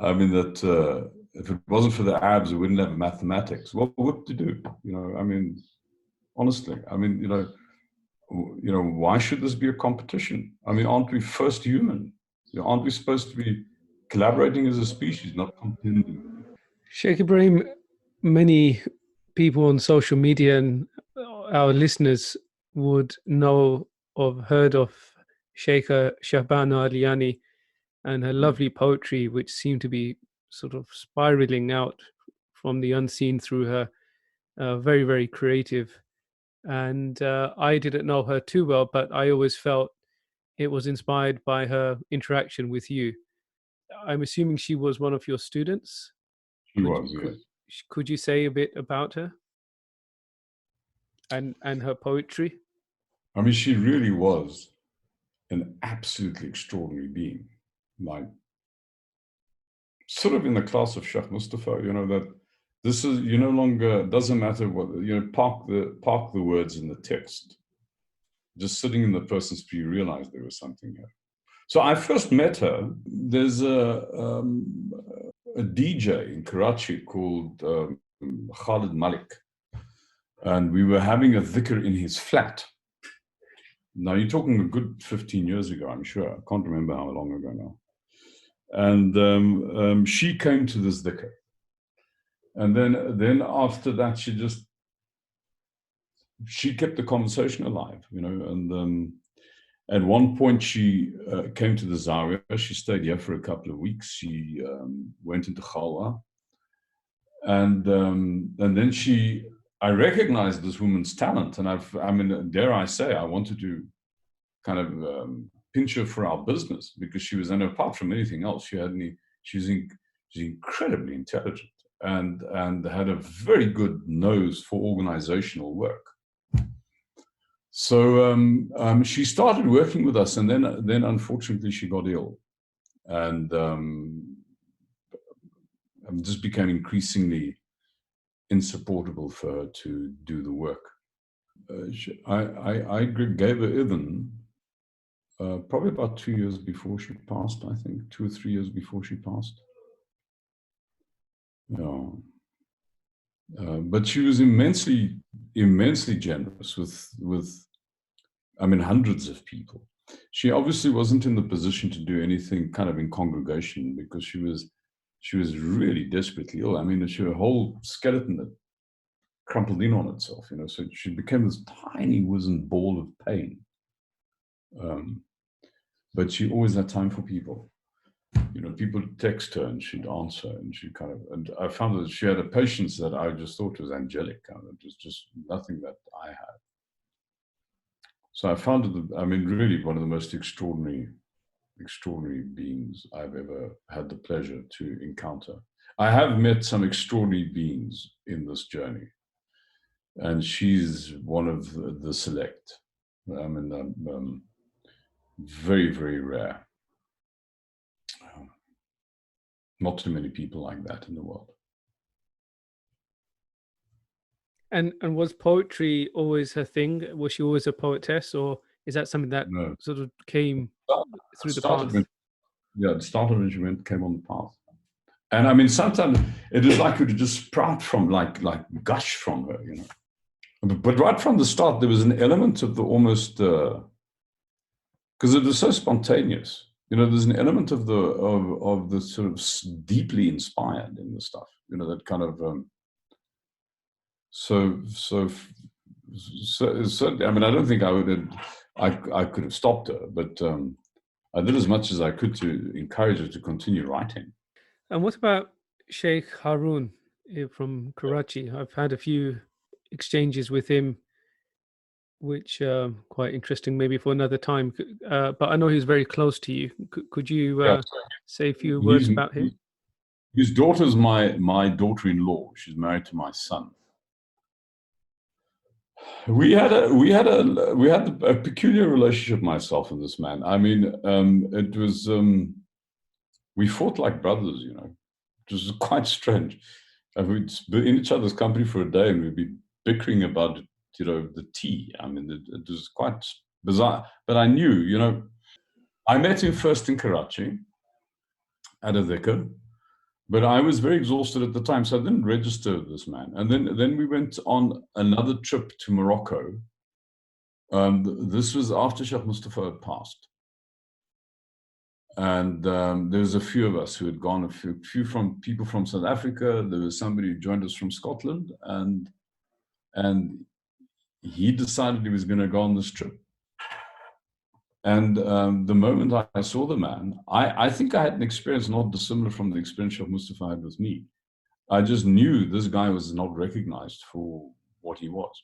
I mean, that if it wasn't for the Arabs, we wouldn't have mathematics. What to do? You know, I mean, honestly, I mean, you know, why should this be a competition? I mean, aren't we first human? You know, aren't we supposed to be collaborating as a species, not contending? Shaykh Ebrahim, many people on social media and our listeners would know or heard of Sheikha Shahbana Aliani and her lovely poetry, which seemed to be sort of spiraling out from the unseen through her. Very, very creative. And I didn't know her too well, but I always felt it was inspired by her interaction with you. I'm assuming she was one of your students. She was, yes. Could you say a bit about her and her poetry? I mean, she really was an absolutely extraordinary being, like sort of in the class of Sheikh Mustafa. You know, that This is, you no longer, doesn't matter what, park the words in the text. Just sitting in the person's view, you realize there was something here. So I first met her. There's a DJ in Karachi called Khalid Malik, and we were having a dhikr in his flat. Now you're talking a good 15 years ago, I'm sure. I can't remember how long ago now. And she came to this dhikr. And then after that, she kept the conversation alive, and at one point she came to the Zawiya. She stayed here for a couple of weeks. She went into Khalwa. And then I recognized this woman's talent. And dare I say, I wanted to kind of pinch her for our business, because she was, and apart from anything else, she's incredibly intelligent and had a very good nose for organizational work. So she started working with us, and then unfortunately she got ill, and just became increasingly insupportable for her to do the work. I gave her Ibn probably about 2 years before she passed, I think, 2 or 3 years before she passed. Yeah. But she was immensely generous with hundreds of people. She obviously wasn't in the position to do anything kind of in congregation, because she was really desperately ill. She had a whole skeleton that crumpled in on itself, so she became this tiny wizened ball of pain. But she always had time for people. People would text her and she'd answer, and and I found that she had a patience that I just thought was angelic. It was just nothing that I had. So I found it, really one of the most extraordinary beings I've ever had the pleasure to encounter. I have met some extraordinary beings in this journey, and she's one of the select. Very, very rare. Not too many people like that in the world. And was poetry always her thing? Was she always a poetess, or is that something that sort of came through the path? It started when she came on the path. And sometimes it is like it would just sprout from, like gush from her, But right from the start, there was an element of the almost, because it was so spontaneous. There's an element of the sort of deeply inspired in the stuff. That kind of. So I don't think I could have stopped her, but I did as much as I could to encourage her to continue writing. And what about Sheikh Harun from Karachi? I've had a few exchanges with him, which quite interesting, maybe for another time. But I know he's very close to you. Could you say a few words about him? His daughter's my daughter-in-law. She's married to my son. We had a peculiar relationship, myself and this man. It was we fought like brothers, It was quite strange. We'd be in each other's company for a day, and we'd be bickering about the tea. It was quite bizarre. But I knew, I met him first in Karachi at a dhikr. But I was very exhausted at the time, so I didn't register this man. And then we went on another trip to Morocco. This was after Sheikh Mustafa had passed. And there was a few of us who had gone, a few from people from South Africa. There was somebody who joined us from Scotland, and he decided he was going to go on this trip. And the moment I saw the man, I think I had an experience not dissimilar from the experience of Mustafa had with me. I just knew this guy was not recognized for what he was.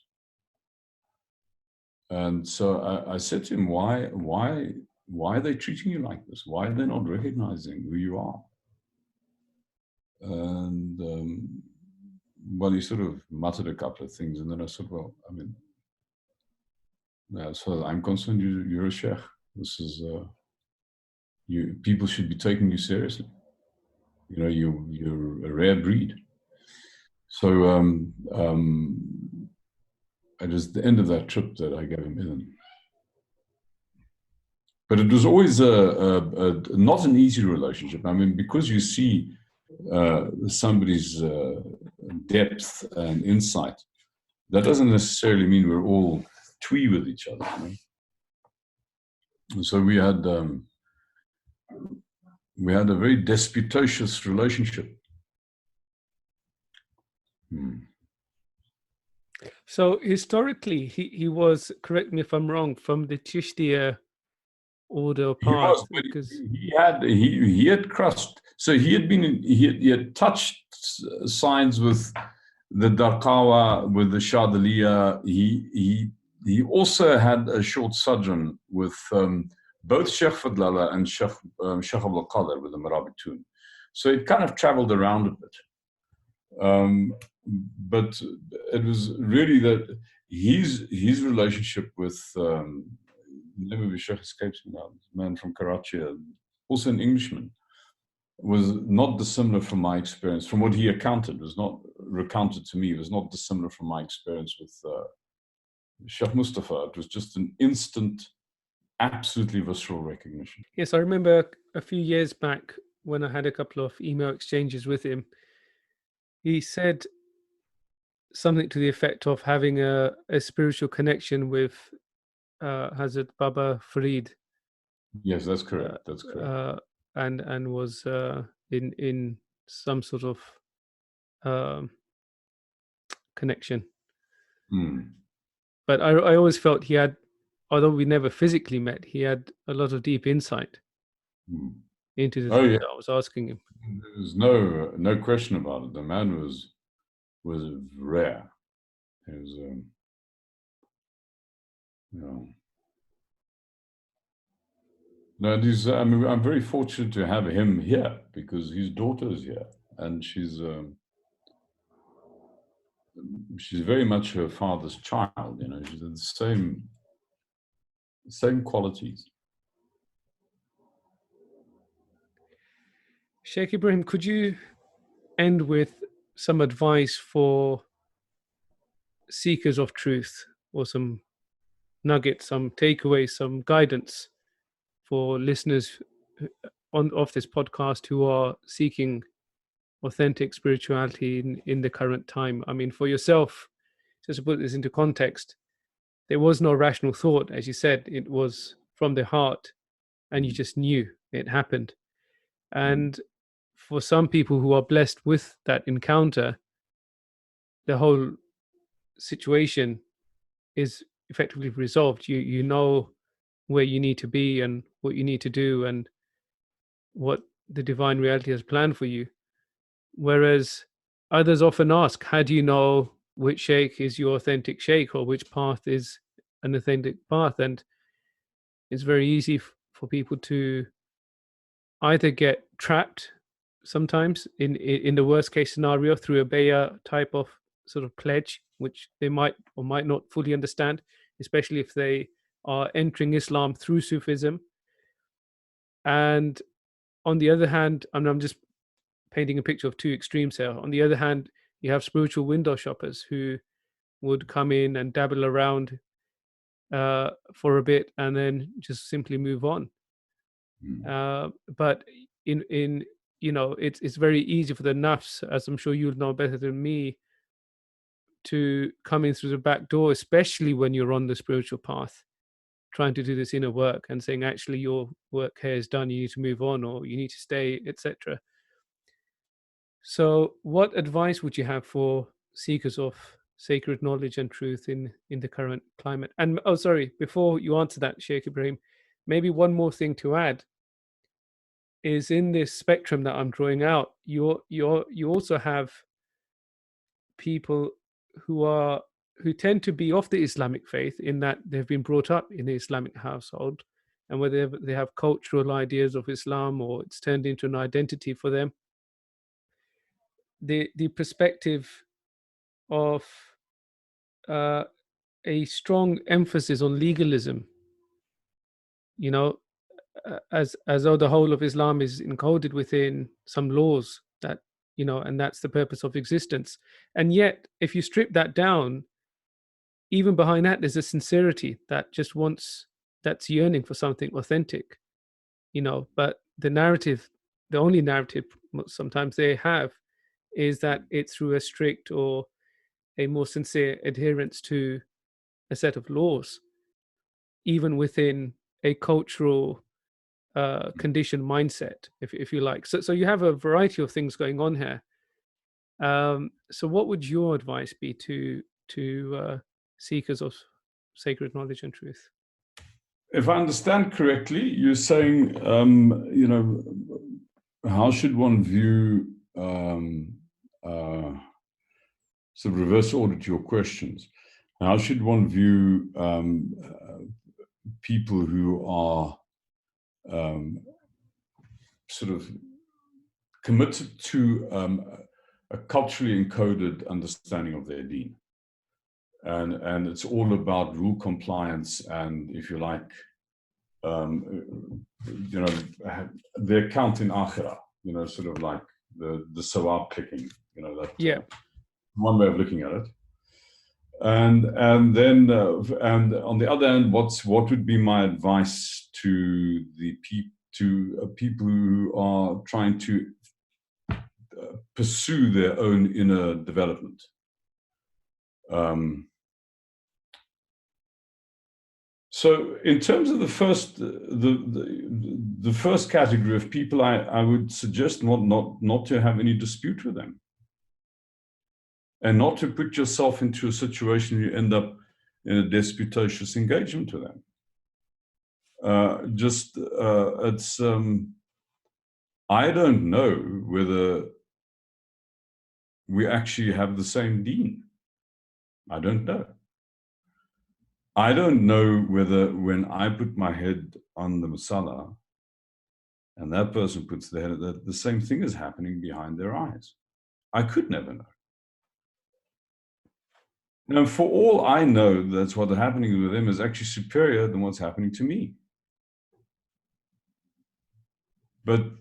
And so I said to him, why are they treating you like this? Why are they not recognizing who you are? And well, he sort of muttered a couple of things, and then I said, well, as far as I'm concerned, you're a sheikh. This is people should be taking you seriously. You're a rare breed. So it was the end of that trip that I gave him in. But it was always not an easy relationship. I mean, because you see somebody's depth and insight, that doesn't necessarily mean we're all twee with each other. You know? And so we had a very disputatious relationship. So historically, he was, correct me if I'm wrong, from the Chishtiya order or He path, was, but because he had crossed. So he had touched signs with the Darqawa, with the Shadhiliya. He also had a short sojourn with both Sheikh Fadlala and Sheikh Abdul Qadir with the Marabitun. So it kind of traveled around a bit. But it was really that his relationship with the name of his Sheikh escapes me now, man from Karachi, also an Englishman, was not dissimilar from my experience. From what he accounted, was not recounted to me, it was not dissimilar from my experience with Sheikh Mustafa. It was just an instant, absolutely visceral recognition. yes, I remember a few years back when I had a couple of email exchanges with him. He said something to the effect of having a spiritual connection with Hazrat Baba Farid. Yes, that's correct. That's correct. And was in some sort of connection. But I always felt he had, although we never physically met, he had a lot of deep insight into the things that I was asking him. There's no question about it. The man was rare. He was, No, I mean, I'm very fortunate to have him here because his daughter is here, and she's very much her father's child. You know, she's the same qualities. Shaykh Ibrahim, could you end with some advice for seekers of truth, or some nuggets, some takeaways, some guidance for listeners of this podcast who are seeking authentic spirituality in the current time? I mean, for yourself, just to put this into context, there was no rational thought, as you said. It was from the heart, and you just knew it happened. And for some people who are blessed with that encounter, the whole situation is effectively resolved. You know where you need to be and what you need to do and what the divine reality has planned for you. Whereas others often ask, how do you know which sheikh is your authentic sheikh, or which path is an authentic path? And it's very easy for people to either get trapped sometimes in the worst case scenario through a bay'ah type of sort of pledge, which they might or might not fully understand, especially if they are entering Islam through Sufism. And on the other hand, I'm just painting a picture of two extremes here. On the other hand, you have spiritual window shoppers who would come in and dabble around for a bit and then just simply move on. But in it's very easy for the nafs, as I'm sure you'll know better than me, to come in through the back door, especially when you're on the spiritual path, trying to do this inner work and saying, actually, your work here is done, you need to move on, or you need to stay, etc. So what advice would you have for seekers of sacred knowledge and truth in the current climate? And before you answer that, Shaykh Ibrahim, maybe one more thing to add is, in this spectrum that I'm drawing out, you also have people who tend to be of the Islamic faith, in that they've been brought up in the Islamic household, and whether they have cultural ideas of Islam or it's turned into an identity for them. The perspective of a strong emphasis on legalism, as though the whole of Islam is encoded within some laws that and that's the purpose of existence. And yet, if you strip that down, even behind that, there's a sincerity that just wants, that's yearning for something authentic, but the only narrative sometimes they have is that it's through a strict or a more sincere adherence to a set of laws, even within a cultural conditioned mindset, if you like. So you have a variety of things going on here. So what would your advice be to seekers of sacred knowledge and truth? If I understand correctly, you're saying, how should one view, sort of reverse order to your questions, how should one view people who are sort of committed to a culturally encoded understanding of their deen? And it's all about rule compliance and, if you like, their count in akhirah, sort of like the sawab clicking, that one way of looking at it. And then on the other hand, what would be my advice to the people who are trying to pursue their own inner development? So, in terms of the first category of people, I would suggest not to have any dispute with them, and not to put yourself into a situation where you end up in a disputatious engagement with them. I don't know whether we actually have the same deen. I don't know. I don't know whether when I put my head on the masala and that person puts their head, that the same thing is happening behind their eyes. I could never know. Now, for all I know, that's what's happening with them is actually superior than what's happening to me. But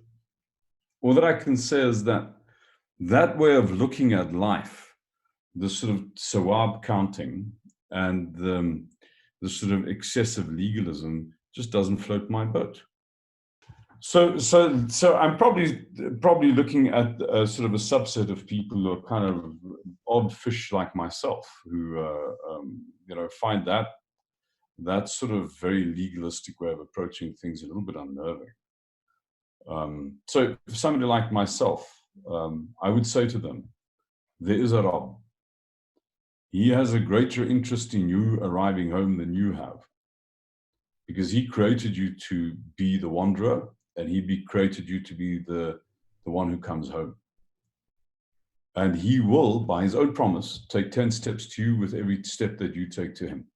all that I can say is that way of looking at life, the sort of sawab counting and the sort of excessive legalism just doesn't float my boat. So I'm probably looking at sort of a subset of people who are kind of odd fish like myself, who find that sort of very legalistic way of approaching things a little bit unnerving. So for somebody like myself, I would say to them, there is a Rabb. He has a greater interest in you arriving home than you have, because he created you to be the wanderer, and he created you to be the one who comes home. And he will, by his own promise, take 10 steps to you with every step that you take to him.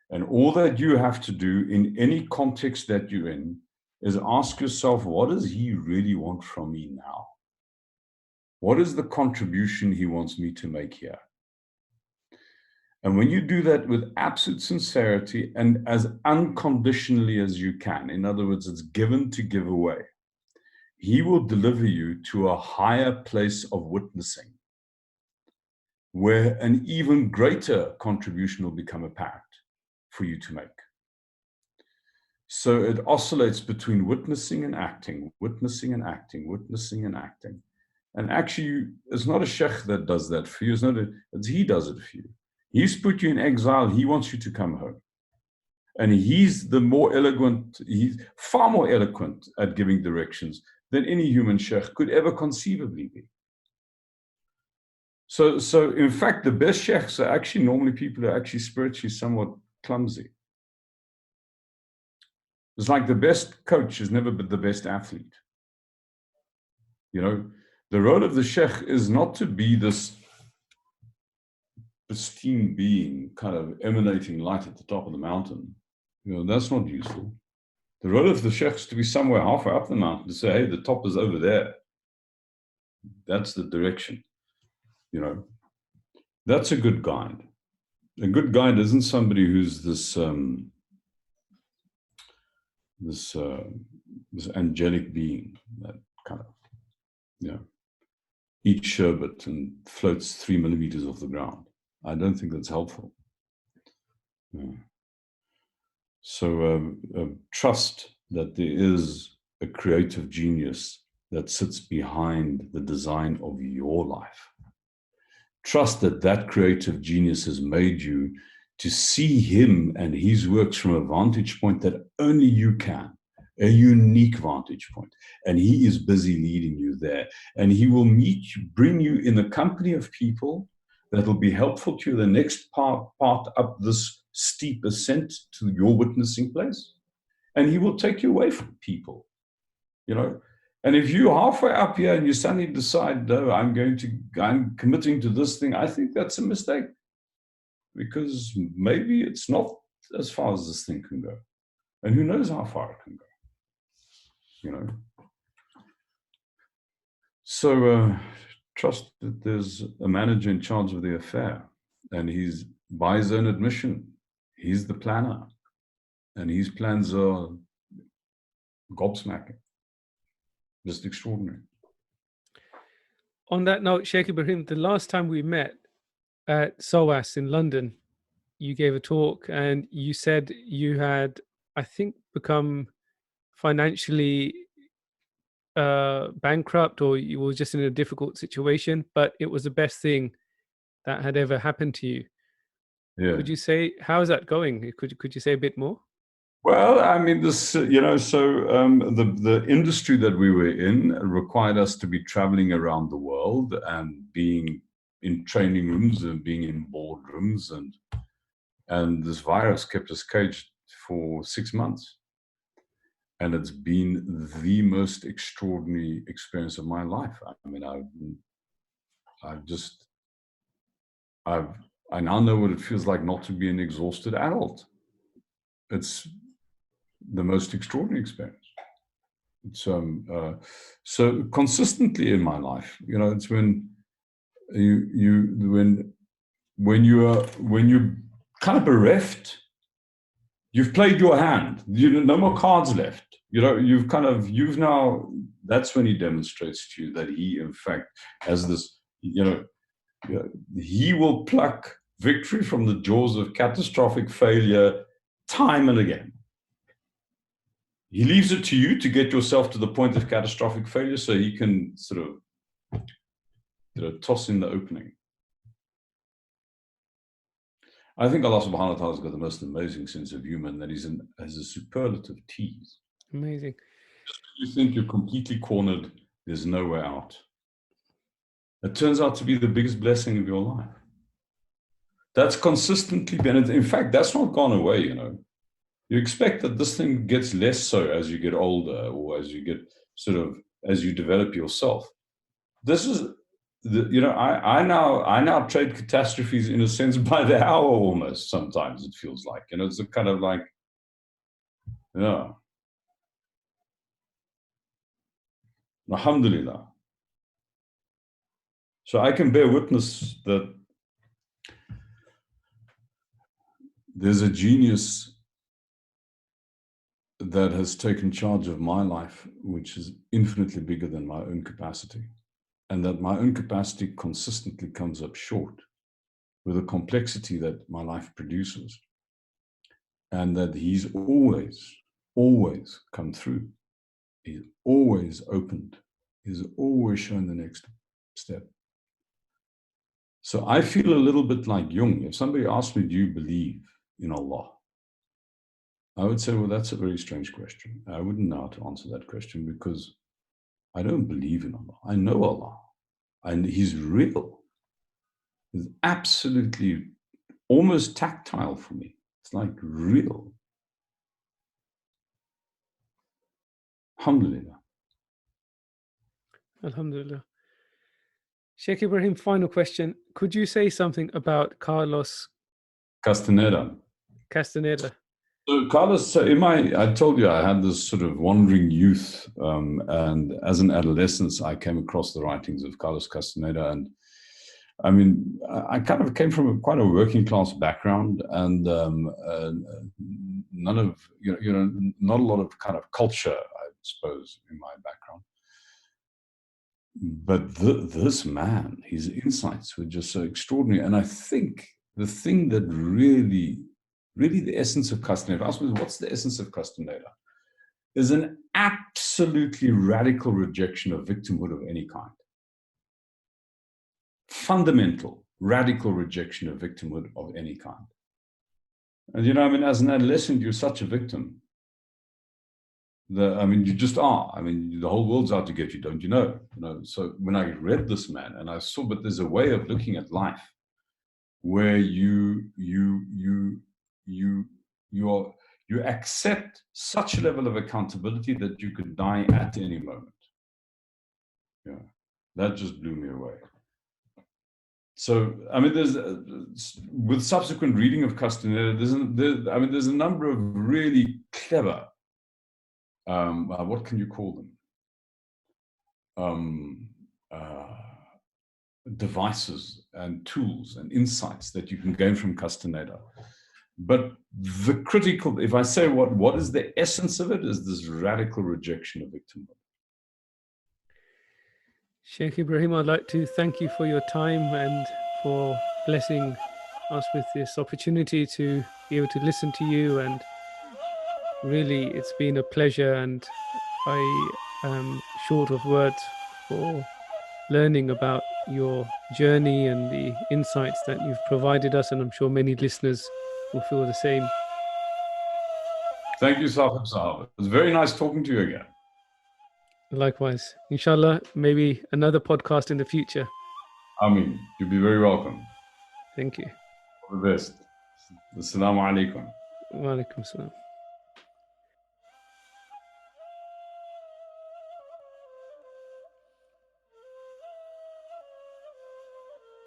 And all that you have to do in any context that you're in is ask yourself, what does he really want from me now? What is the contribution he wants me to make here? And when you do that with absolute sincerity and as unconditionally as you can, in other words, it's given to give away, he will deliver you to a higher place of witnessing, where an even greater contribution will become apparent for you to make. So it oscillates between witnessing and acting, witnessing and acting, witnessing and acting. And actually, it's not a sheikh that does that for you. It's he does it for you. He's put you in exile. He wants you to come home. And he's he's far more eloquent at giving directions than any human sheikh could ever conceivably be. So in fact, the best sheikhs are actually normally people who are actually spiritually somewhat clumsy. It's like the best coach has never been the best athlete. The role of the sheikh is not to be this pristine being kind of emanating light at the top of the mountain. That's not useful. The role of the sheikh is to be somewhere halfway up the mountain, to say, hey, the top is over there. That's the direction. That's a good guide. A good guide isn't somebody who's this angelic being, that kind of, eats sherbet and floats 3 millimeters off the ground. I don't think that's helpful. Yeah. So trust that there is a creative genius that sits behind the design of your life. Trust that that creative genius has made you to see him and his works from a vantage point that only you can, a unique vantage point. And he is busy leading you there. And he will bring you in the company of people that will be helpful to you the next part up this steep ascent to your witnessing place. And he will take you away from people, you know. And if you're halfway up here and you suddenly decide, no, I'm committing to this thing, I think that's a mistake, because maybe it's not as far as this thing can go. And who knows how far it can go, you know. So trust that there's a manager in charge of the affair, and he's, by his own admission, he's the planner, and his plans are gobsmacking, just extraordinary. On that note, Shaykh Ebrahim, the last time we met at SOAS in London, you gave a talk and you said you had, I think, become financially bankrupt, or you were just in a difficult situation, but it was the best thing that had ever happened to you. Yeah. Could you say, how is that going? Could you say a bit more? Well, I mean, this, you know, so the industry that we were in required us to be traveling around the world and being in training rooms and being in boardrooms, and this virus kept us caged for 6 months. And it's been the most extraordinary experience of my life. I mean, I now know what it feels like not to be an exhausted adult. It's the most extraordinary experience. It's so consistently in my life, you know, it's when you're kind of bereft, you've played your hand, no more cards left. You know, you've now, that's when he demonstrates to you that he, in fact, has this, you know, he will pluck victory from the jaws of catastrophic failure time and again. He leaves it to you to get yourself to the point of catastrophic failure so he can sort of, you know, toss in the opening. I think Allah subhanahu wa ta'ala has got the most amazing sense of humor, and that has a superlative tease. Amazing. Just when you think you're completely cornered, there's no way out. It turns out to be the biggest blessing of your life. That's consistently been, in fact, that's not gone away, you know. You expect that this thing gets less so as you get older, or as you get as you develop yourself. This is, you know, I now trade catastrophes in a sense by the hour almost. Sometimes it feels like, you know, it's a kind of like, yeah. Alhamdulillah. So I can bear witness that there's a genius that has taken charge of my life, which is infinitely bigger than my own capacity, and that my own capacity consistently comes up short with the complexity that my life produces, and that he's always come through. He's always opened. He's always shown the next step. So I feel a little bit like Jung. If somebody asked me, do you believe in Allah? I would say, well, that's a very strange question. I wouldn't know how to answer that question, because I don't believe in Allah. I know Allah, and he's real. He's absolutely almost tactile for me. It's like real. Alhamdulillah. Alhamdulillah. Shaykh Ebrahim, final question. Could you say something about Carlos Castaneda. So Carlos, I told you I had this sort of wandering youth, and as an adolescent, I came across the writings of Carlos Castaneda, and I mean, I kind of came from quite a working class background, and none of not a lot of kind of culture, I suppose, in my background. But this man, his insights were just so extraordinary. And I think the thing that really the essence of Castaneda, ask me, what's the essence of Castaneda? Is an absolutely radical rejection of victimhood of any kind. Fundamental, radical rejection of victimhood of any kind. And you know, I mean, as an adolescent, you're such a victim. You just are. I mean, the whole world's out to get you, don't you know? You know. So when I read this man, and I saw, but there's a way of looking at life where you accept such a level of accountability that you could die at any moment. Yeah, that just blew me away. So, I mean, there's with subsequent reading of Castaneda, there's a number of really clever, what can you call them? Devices and tools and insights that you can gain from Castaneda. But the critical, if I say what is the essence of it, is this radical rejection of victimhood. Shaykh Ebrahim, I'd like to thank you for your time and for blessing us with this opportunity to be able to listen to you. And really, it's been a pleasure, and I am short of words for learning about your journey and the insights that you've provided us, and I'm sure many listeners will feel the same. Thank you, Sahib. It was very nice talking to you again. Likewise. Inshallah, maybe another podcast in the future. Ameen. You'll be very welcome. Thank you. All the best. Assalamu alaikum. Wa alaikum salam.